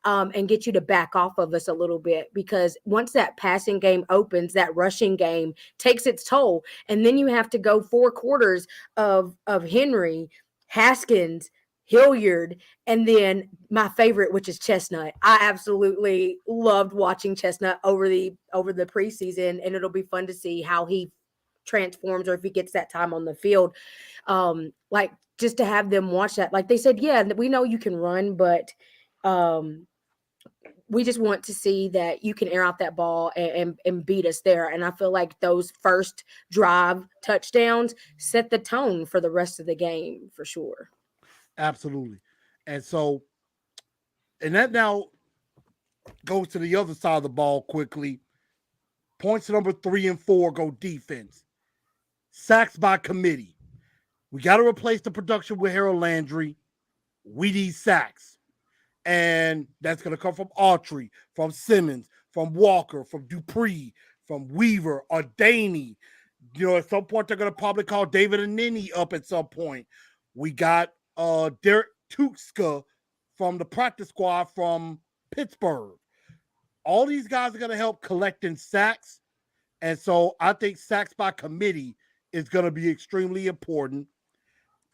and get you to back off of us a little bit, because once that passing game opens, that rushing game takes its toll, and then you have to go 4 quarters of Henry, Haskins, Hilliard, and then my favorite, which is Chestnut. I absolutely loved watching Chestnut over the preseason, and it'll be fun to see how he transforms, or if he gets that time on the field. Like, just to have them watch that. Like they said, yeah, we know you can run, but we just want to see that you can air out that ball and beat us there. And I feel like those first drive touchdowns set the tone for the rest of the game for sure. Absolutely. And so, and that now goes to the other side of the ball quickly. Points number 3 and 4 go defense. Sacks by committee. We got to replace the production with Harold Landry. We need sacks. And that's going to come from Autry, from Simmons, from Walker, from Dupree, from Weaver, or Daney. At some point, they're going to probably call David Anini up at some point. We got Derek Tuchska from the practice squad from Pittsburgh. All these guys are going to help collecting sacks. And so I think sacks by committee is going to be extremely important.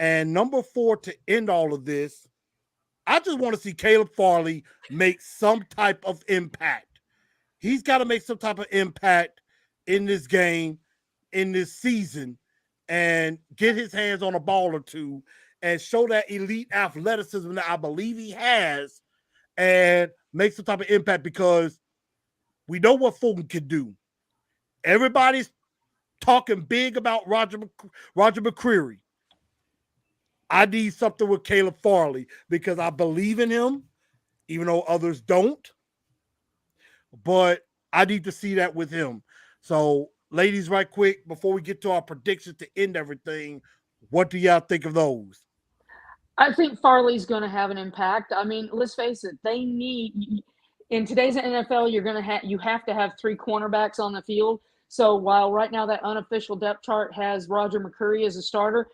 And number 4, to end all of this, I just want to see Caleb Farley make some type of impact. He's got to make some type of impact in this game, in this season, and get his hands on a ball or two and show that elite athleticism that I believe he has, and make some type of impact, because we know what Fulton can do. Everybody's talking big about Roger McCreary. I need something with Caleb Farley, because I believe in him, even though others don't. But I need to see that with him. So, ladies, right quick, before we get to our predictions to end everything, what do y'all think of those? I think Farley's going to have an impact. I mean, let's face it, they need, in today's NFL, you have to have 3 cornerbacks on the field. So while right now that unofficial depth chart has Roger McCreary as a starter,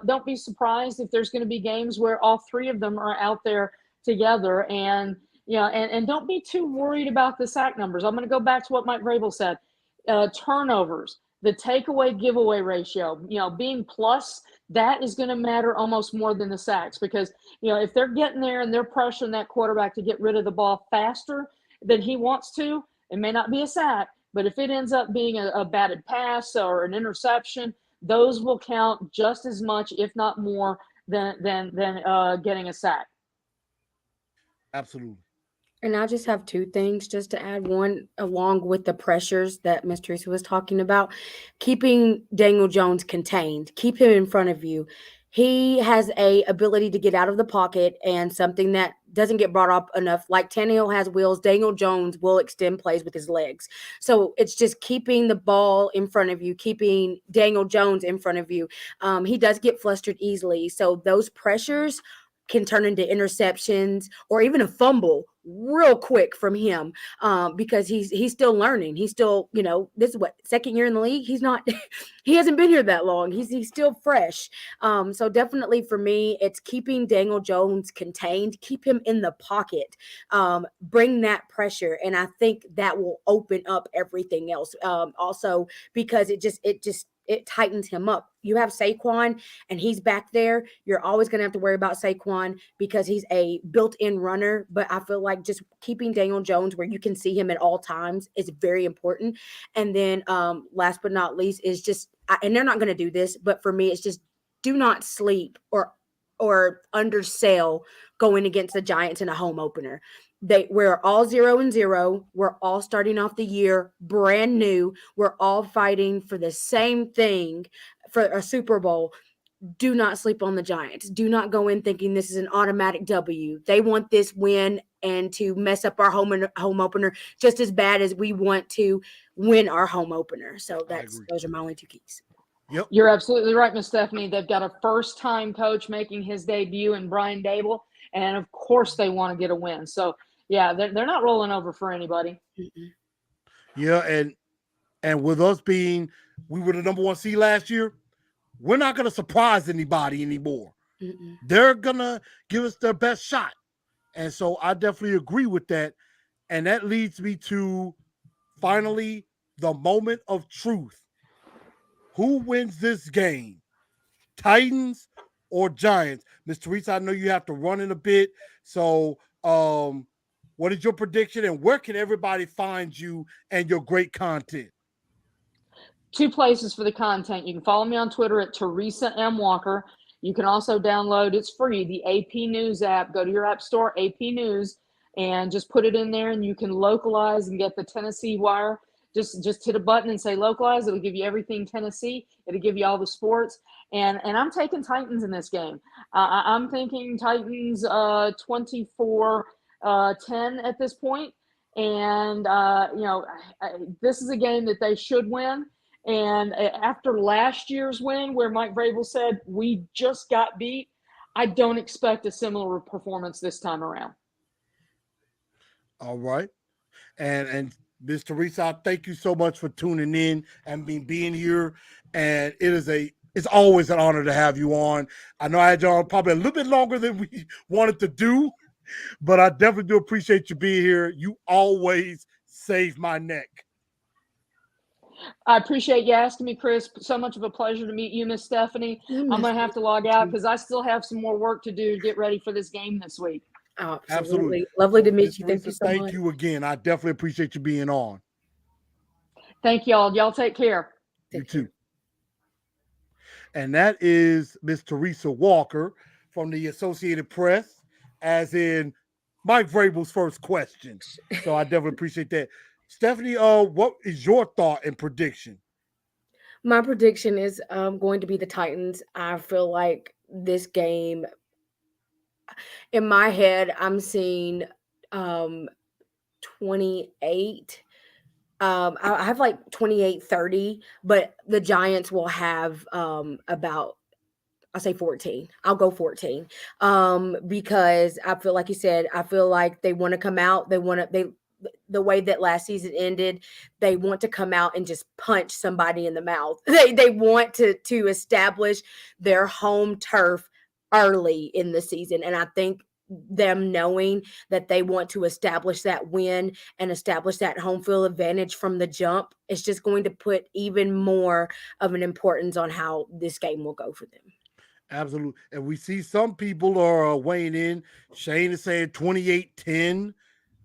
don't be surprised if there's going to be games where all 3 of them are out there together. And and don't be too worried about the sack numbers. I'm going to go back to what Mike Vrabel said. Turnovers, the takeaway giveaway ratio, being plus, that is going to matter almost more than the sacks, because if they're getting there and they're pressuring that quarterback to get rid of the ball faster than he wants to, it may not be a sack, but if it ends up being a batted pass or an interception, those will count just as much, if not more, than getting a sack. Absolutely. And I just have 2 things just to add. One, along with the pressures that Miss Teresa was talking about, keeping Daniel Jones contained, keep him in front of you. He has a ability to get out of the pocket, and something that doesn't get brought up enough. Like Tannehill has wheels, Daniel Jones will extend plays with his legs. So it's just keeping the ball in front of you, keeping Daniel Jones in front of you. He does get flustered easily. So those pressures can turn into interceptions or even a fumble real quick from him, because he's still learning. He's still, this is what, 2nd year in the league. He's not, he hasn't been here that long. He's still fresh. So definitely for me, it's keeping Daniel Jones contained, keep him in the pocket, bring that pressure. And I think that will open up everything else. Also, because it tightens him up. You have Saquon and he's back there. You're always going to have to worry about Saquon because he's a built-in runner. But I feel like like just keeping Daniel Jones where you can see him at all times is very important. And then last but not least is just, and they're not going to do this, but for me, it's just do not sleep or undersell going against the Giants in a home opener. We're all 0-0. We're all starting off the year brand new. We're all fighting for the same thing, for a Super Bowl. Do not sleep on the Giants. Do not go in thinking this is an automatic W. They want this win and to mess up our home opener just as bad as we want to win our home opener. So those are my only two keys. Yep. You're absolutely right, Miss Stephanie. They've got a first-time coach making his debut in Brian Dable, and of course they want to get a win. So, yeah, they're not rolling over for anybody. Yeah, and with us being, we were the number 1 seed last year, we're not going to surprise anybody anymore. They're going to give us their best shot. And so I definitely agree with that. And that leads me to finally the moment of truth. Who wins this game? Titans or Giants? Miss Teresa, I know you have to run in a bit. So what is your prediction and where can everybody find you and your great content? 2 places for the content. You can follow me on Twitter at Teresa M. Walker. You can also download, it's free, the AP News app. Go to your app store, AP News, and just put it in there, and you can localize and get the Tennessee Wire. Just hit a button and say localize. It'll give you everything Tennessee. It'll give you all the sports. And I'm taking Titans in this game. I'm thinking Titans 24-10 at this point. And, this is a game that they should win. And after last year's win, where Mike Vrabel said, we just got beat, I don't expect a similar performance this time around. All right. And Ms. Teresa, thank you so much for tuning in and being here. And it's always an honor to have you on. I know I had you on probably a little bit longer than we wanted to do, but I definitely do appreciate you being here. You always save my neck. I appreciate you asking me, Chris. So much of a pleasure to meet you, Miss Stephanie. I'm going to have to log out because I still have some more work to do to get ready for this game this week. Oh, absolutely. Lovely to meet you. Thank you so much. Thank you again. I definitely appreciate you being on. Thank y'all. Y'all take care. You too. And that is Miss Teresa Walker from the Associated Press, as in Mike Vrabel's first question. So I definitely appreciate that. Stephanie, what is your thought and prediction? My prediction is going to be the Titans. I feel like this game, in my head, I'm seeing 28. I have like 28-30, but the Giants will have about, I'll say 14. I'll go 14 because I feel like you said, I feel like they want to come out. The way that last season ended, they want to come out and just punch somebody in the mouth. They want to establish their home turf early in the season. And I think them knowing that they want to establish that win and establish that home field advantage from the jump, it's just going to put even more of an importance on how this game will go for them. Absolutely. And we see some people are weighing in. Shane is saying 28-10.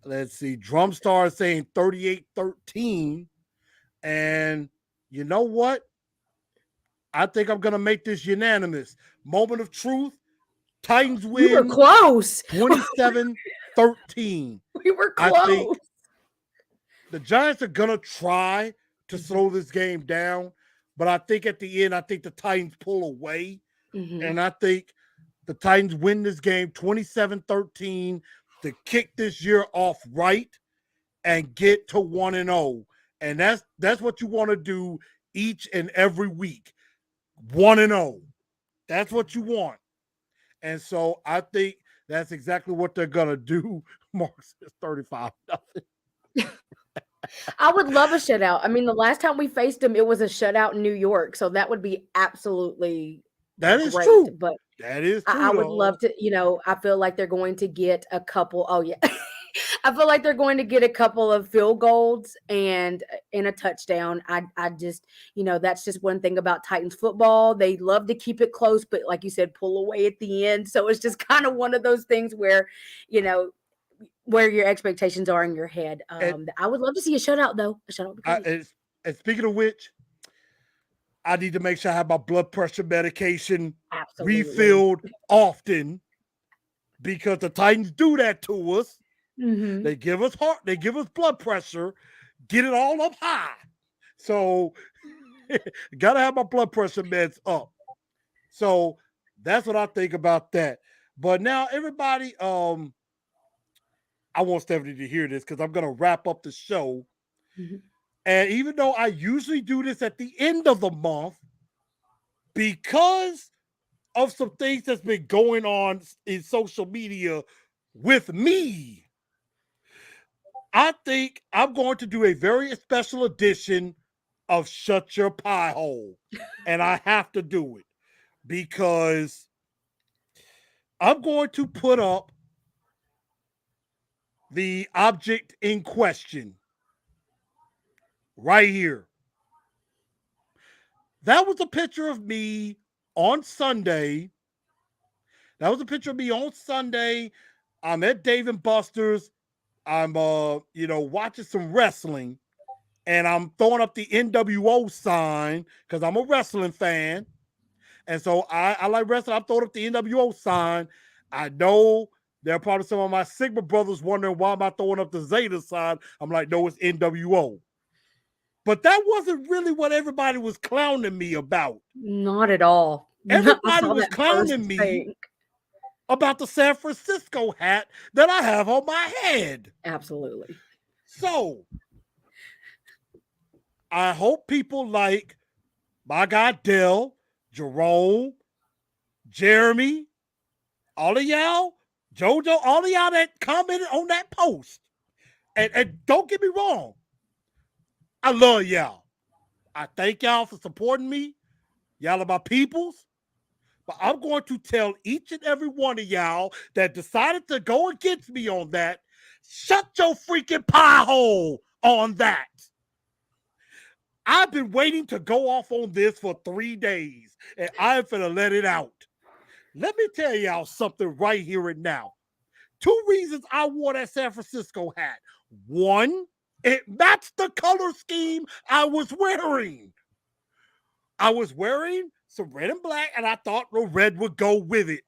Let's see. Drumstar is saying 38-13. And you know what? I think I'm going to make this unanimous. Moment of truth. Titans win. We were close. 27-13. We were close. I think the Giants are going to try to slow this game down. But I think at the end, I think the Titans pull away. And I think the Titans win this game 27-13 to kick this year off right and get to 1-0. And that's what you want to do each and every week. 1-0. That's what you want. And so I think that's exactly what they're going to do. Mark says 35-0. I would love a shutout. I mean, the last time we faced them, it was a shutout in New York. So that would be absolutely that is great. true. But that is true. I would love to, I feel like they're going to get a couple. Oh, yeah. I feel like they're going to get a couple of field goals and a touchdown. I just, that's just one thing about Titans football. They love to keep it close, but like you said, pull away at the end. So it's just kind of one of those things where, where your expectations are in your head. And- I would love to see a shutout though. A shutout would be great. And speaking of which, I need to make sure I have my blood pressure medication Absolutely. refilled often, because the Titans do that to us. Mhm. They give us blood pressure, get it all up high. So gotta have my blood pressure meds up. So that's what I think about that. But now everybody, I want Stephanie to hear this because I'm gonna wrap up the show. Mhm. And even though I usually do this at the end of the month, because of some things that's been going on in social media with me, I think I'm going to do a very special edition of Shut Your Pie Hole. And I have to do it because I'm going to put up the object in question right here. That was a picture of me on Sunday. I'm at Dave and Buster's. I'm watching some wrestling, and I'm throwing up the NWO sign because I'm a wrestling fan. And so I like wrestling. I'm throwing up the NWO sign. I know there are probably some of my Sigma brothers wondering why am I throwing up the Zeta sign. I'm like, no, it's NWO. But that wasn't really what everybody was clowning me about. Not at all. I Everybody saw was that clowning first me thing. about the San Francisco hat that I have on my head. Absolutely. So I hope people like my guy Dell, Jerome, Jeremy, all of y'all, JoJo, all of y'all that commented on that post. And don't get me wrong, I love y'all. I thank y'all for supporting me. Y'all are my peoples. But I'm going to tell each and every one of y'all that decided to go against me on that, shut your freaking pie hole on that. I've been waiting to go off on this for 3 days, and I'm finna let it out. Let me tell y'all something right here and now. 2 reasons I wore that San Francisco hat. 1, it matched the color scheme I was wearing. I was wearing some red and black, and I thought the red would go with it.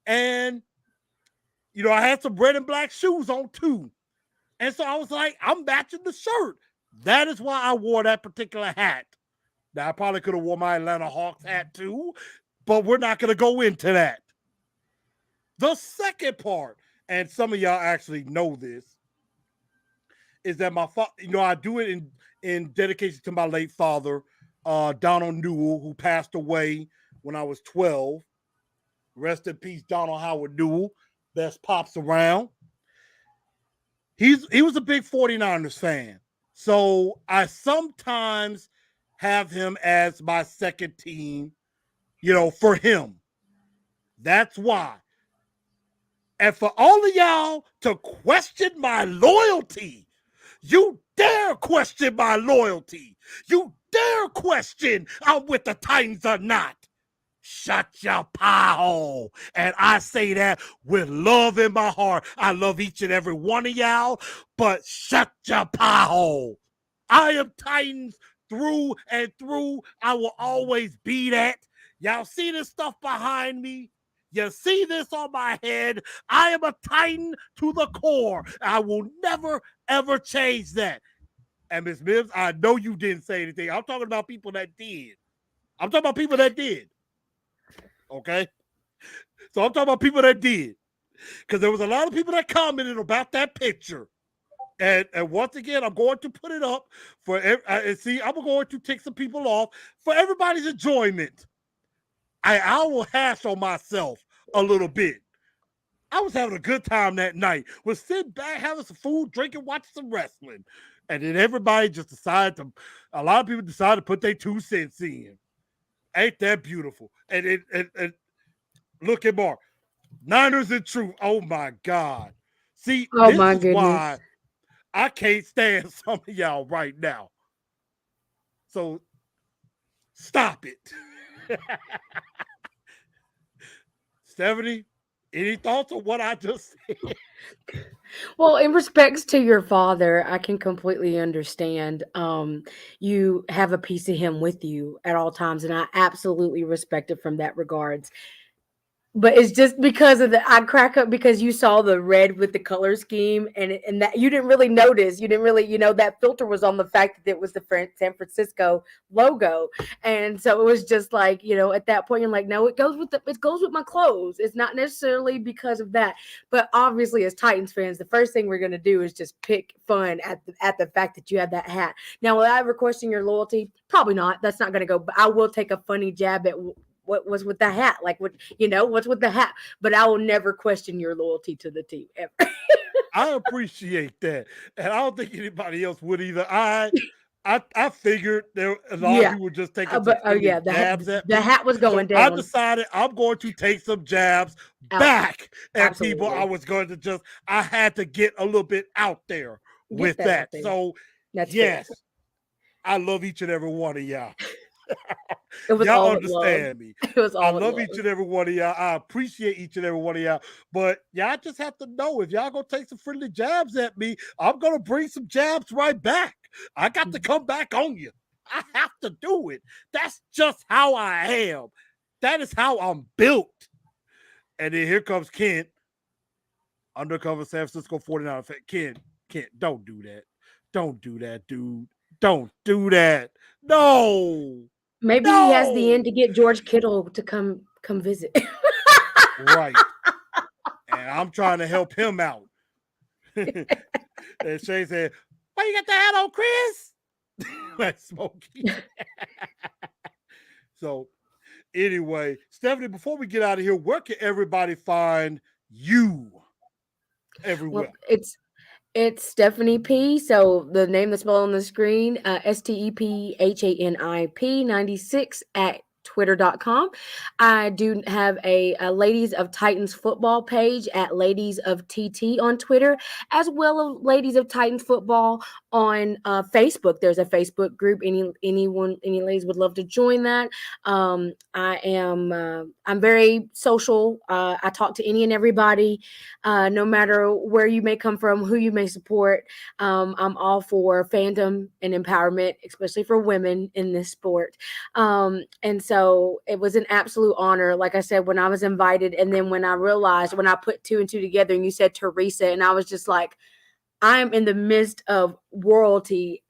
And, I had some red and black shoes on too. And so I was like, I'm matching the shirt. That is why I wore that particular hat. Now, I probably could have worn my Atlanta Hawks hat too, but we're not going to go into that. The second part, and some of y'all actually know this, is that I do it in dedication to my late father, Donald Newell, who passed away when I was 12. Rest in peace, Donald Howard Newell, best pops around. He was a big 49ers fan. So I sometimes have him as my second team, for him. That's why. And for all of y'all to question my loyalty, you dare question my loyalty. You dare question I'm with the Titans or not. Shut your pie hole. And I say that with love in my heart. I love each and every one of y'all, but shut your pie hole. I am Titans through and through. I will always be that. Y'all see this stuff behind me? You see this on my head? I am a Titan to the core. I will never, ever change that. And Ms. Mims, I know you didn't say anything. I'm talking about people that did. Okay? So I'm talking about people that did. Because there was a lot of people that commented about that picture. And once again, I'm going to put it up for I'm going to take some people off for everybody's enjoyment. I will hash on myself a little bit. I was having a good time that night. Was sitting back, having some food, drinking, watching some wrestling. And then everybody just a lot of people decided to put their 2 cents in. Ain't that beautiful? And look at Mark. Niners and truth. Oh my God. See, Oh this my is goodness. why I can't stand some of y'all right now. So stop it. Stephanie, any thoughts on what I just said? Well, in respects to your father, I can completely understand. You have a piece of him with you at all times, and I absolutely respect it from that regards. But it's just because of I crack up because you saw the red with the color scheme, and that you didn't really notice. You didn't really, that filter was on the fact that it was the San Francisco logo, and so it was just like, at that point you're like, no, it goes with my clothes. It's not necessarily because of that, but obviously as Titans fans, the first thing we're gonna do is just pick fun at the fact that you have that hat. Now, will I ever question your loyalty? Probably not. That's not gonna go. But I will take a funny jab at what was with the hat, like what's with the hat, but I will never question your loyalty to the team ever. I appreciate that, and I don't think anybody else would either. I figured there a lot of Yeah, people were just taking some but oh friendly yeah, jabs at the me. hat was So going I down. decided I'm going to take some jabs Out, back at people. I absolutely was going to I had to get a little bit out there get with that out that. there. So That's fair. yes, I love each and every one of y'all. It was Y'all all with love. understand me. It was I all with love love. each and every one of y'all. I appreciate each and every one of y'all. But y'all just have to know, if y'all gonna take some friendly jabs at me, I'm gonna bring some jabs right back. I got to come back on you. I have to do it. That's just how I am. That is how I'm built. And then here comes Kent, undercover San Francisco 49er fan. Kent, don't do that. Don't do that, dude. Don't do that. No. Maybe he has the end No. to get George Kittle to come visit. Right. And I'm trying to help him out. And Shay said, "Why you got the hat on, Chris?" Like Smokey. So anyway, Stephanie, before we get out of here, where can everybody find you everywhere? Well, it's Stephanie P. So the name that's spelled on the screen, STEPHANIP 96 at twitter.com. I do have a Ladies of Titans football page at Ladies of TT on Twitter, as well as Ladies of Titans football on Facebook. There's a Facebook group. Any ladies would love to join that. I'm very social. I talk to any and everybody, no matter where you may come from, who you may support. I'm all for fandom and empowerment, especially for women in this sport. And so it was an absolute honor, like I said, when I was invited. And then when I realized, when I put two and two together and you said Teresa, and I was just like, I'm in the midst of royalty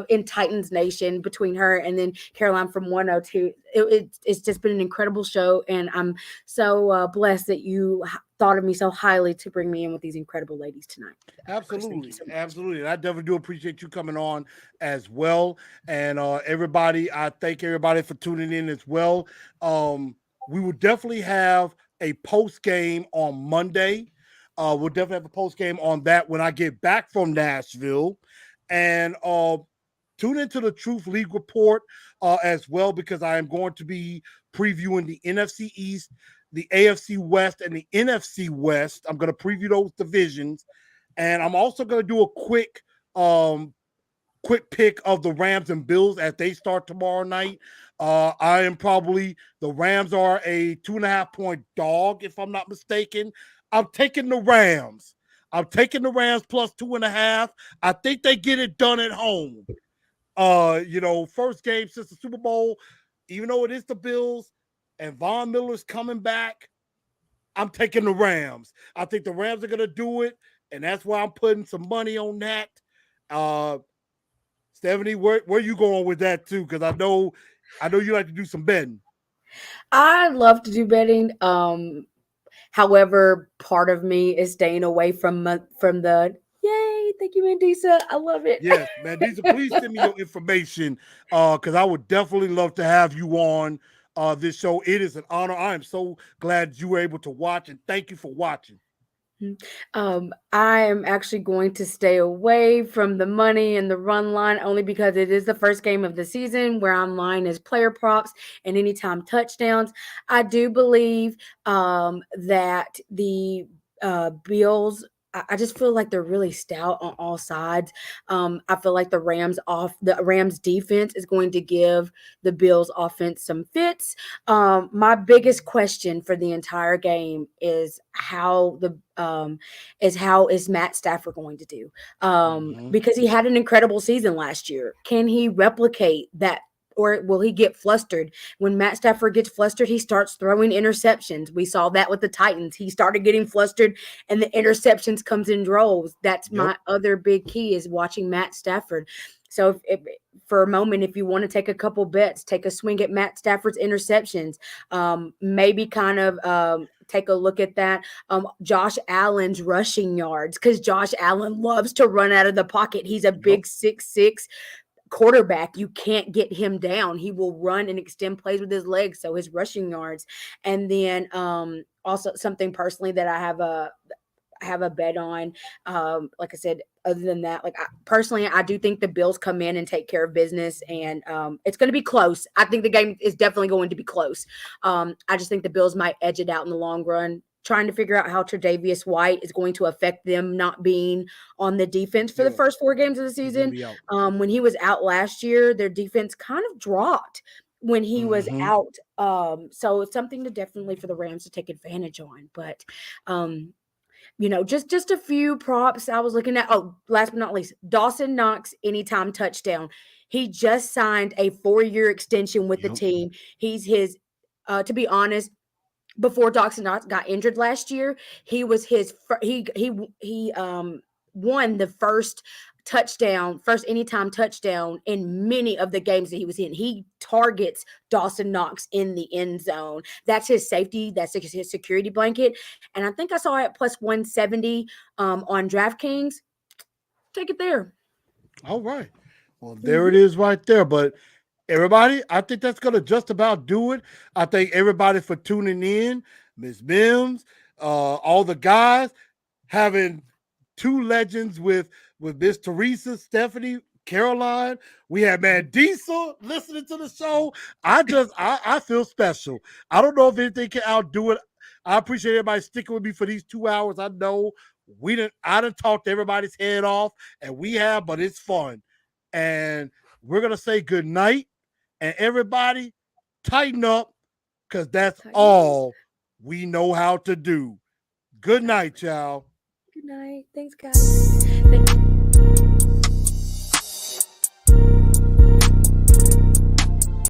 in Titans Nation between her and then Caroline from 102. It's just been an incredible show. And I'm so blessed that you thought of me so highly to bring me in with these incredible ladies tonight. Absolutely. So Absolutely. And I definitely do appreciate you coming on as well. And everybody, I thank everybody for tuning in as well. We will definitely have a post game on Monday. We'll definitely have a post game on that when I get back from Nashville. And tune into the Truth League report as well, because I am going to be previewing the NFC East, the AFC West, and the NFC West. I'm going to preview those divisions. And I'm also going to do a quick pick of the Rams and Bills as they start tomorrow night. The Rams are a 2.5-point dog, if I'm not mistaken. I'm taking the Rams. I'm taking the Rams plus 2.5. I think they get it done at home. First game since the Super Bowl, even though it is the Bills and Von Miller's coming back, I'm taking the Rams. I think the Rams are going to do it, and that's why I'm putting some money on that. Stephanie, where you going with that too? Because I know you like to do some betting. I love to do betting. However, part of me is staying away from the yay. Thank you, Mandisa. I love it. Yes, Mandisa, please send me your information because I would definitely love to have you on this show. It is an honor. I am so glad you were able to watch, and thank you for watching. I am actually going to stay away from the money and the run line only because it is the first game of the season where I'm line as player props and anytime touchdowns. I do believe that the Bills I just feel like they're really stout on all sides. I feel like the Rams defense is going to give the Bills offense some fits. My biggest question for the entire game is how is Matt Stafford going to do? Because he had an incredible season last year. Can he replicate that? Or will he get flustered? When Matt Stafford gets flustered, he starts throwing interceptions. We saw that with the Titans. He started getting flustered and the interceptions comes in droves. That's my other big key is watching Matt Stafford. So if for a moment, if you want to take a couple bets, take a swing at Matt Stafford's interceptions, maybe kind of take a look at that. Josh Allen's rushing yards, because Josh Allen loves to run out of the pocket. He's a big 6'6" quarterback. You can't get him down. He will run and extend plays with his legs. So his rushing yards. And then also something personally that I have a bet on. Like I said, other than that, like I do think the Bills come in and take care of business, and it's going to be close. I think the game is definitely going to be close. I just think the Bills might edge it out in the long run. Trying to figure out how Tre'Davious White is going to affect them not being on the defense for the first 4 games of the season. When he was out last year, their defense kind of dropped when he was out. So it's something to definitely for the Rams to take advantage on. But just a few props I was looking at. Oh, last but not least, Dawson Knox anytime touchdown. He just signed a 4-year extension with the team. He's his, to be honest, before Dawson Knox got injured last year, he was he won the first anytime touchdown in many of the games that he was in. He targets Dawson Knox in the end zone. That's his safety. That's his security blanket. And I think I saw it plus 170 on DraftKings. Take it there. All right. Well, there it is right there. But everybody, I think that's going to just about do it. I thank everybody for tuning in. Ms. Mims, all the guys, having 2 legends with Miss Teresa, Stephanie, Caroline. We had Mandisa listening to the show. I feel special. I don't know if anything can outdo it. I appreciate everybody sticking with me for these 2 hours. I know I done talked everybody's head off, and we have, but it's fun. And we're going to say good night. And everybody, tighten up, because that's all we know how to do. Good night, y'all. Good night. Thanks, guys.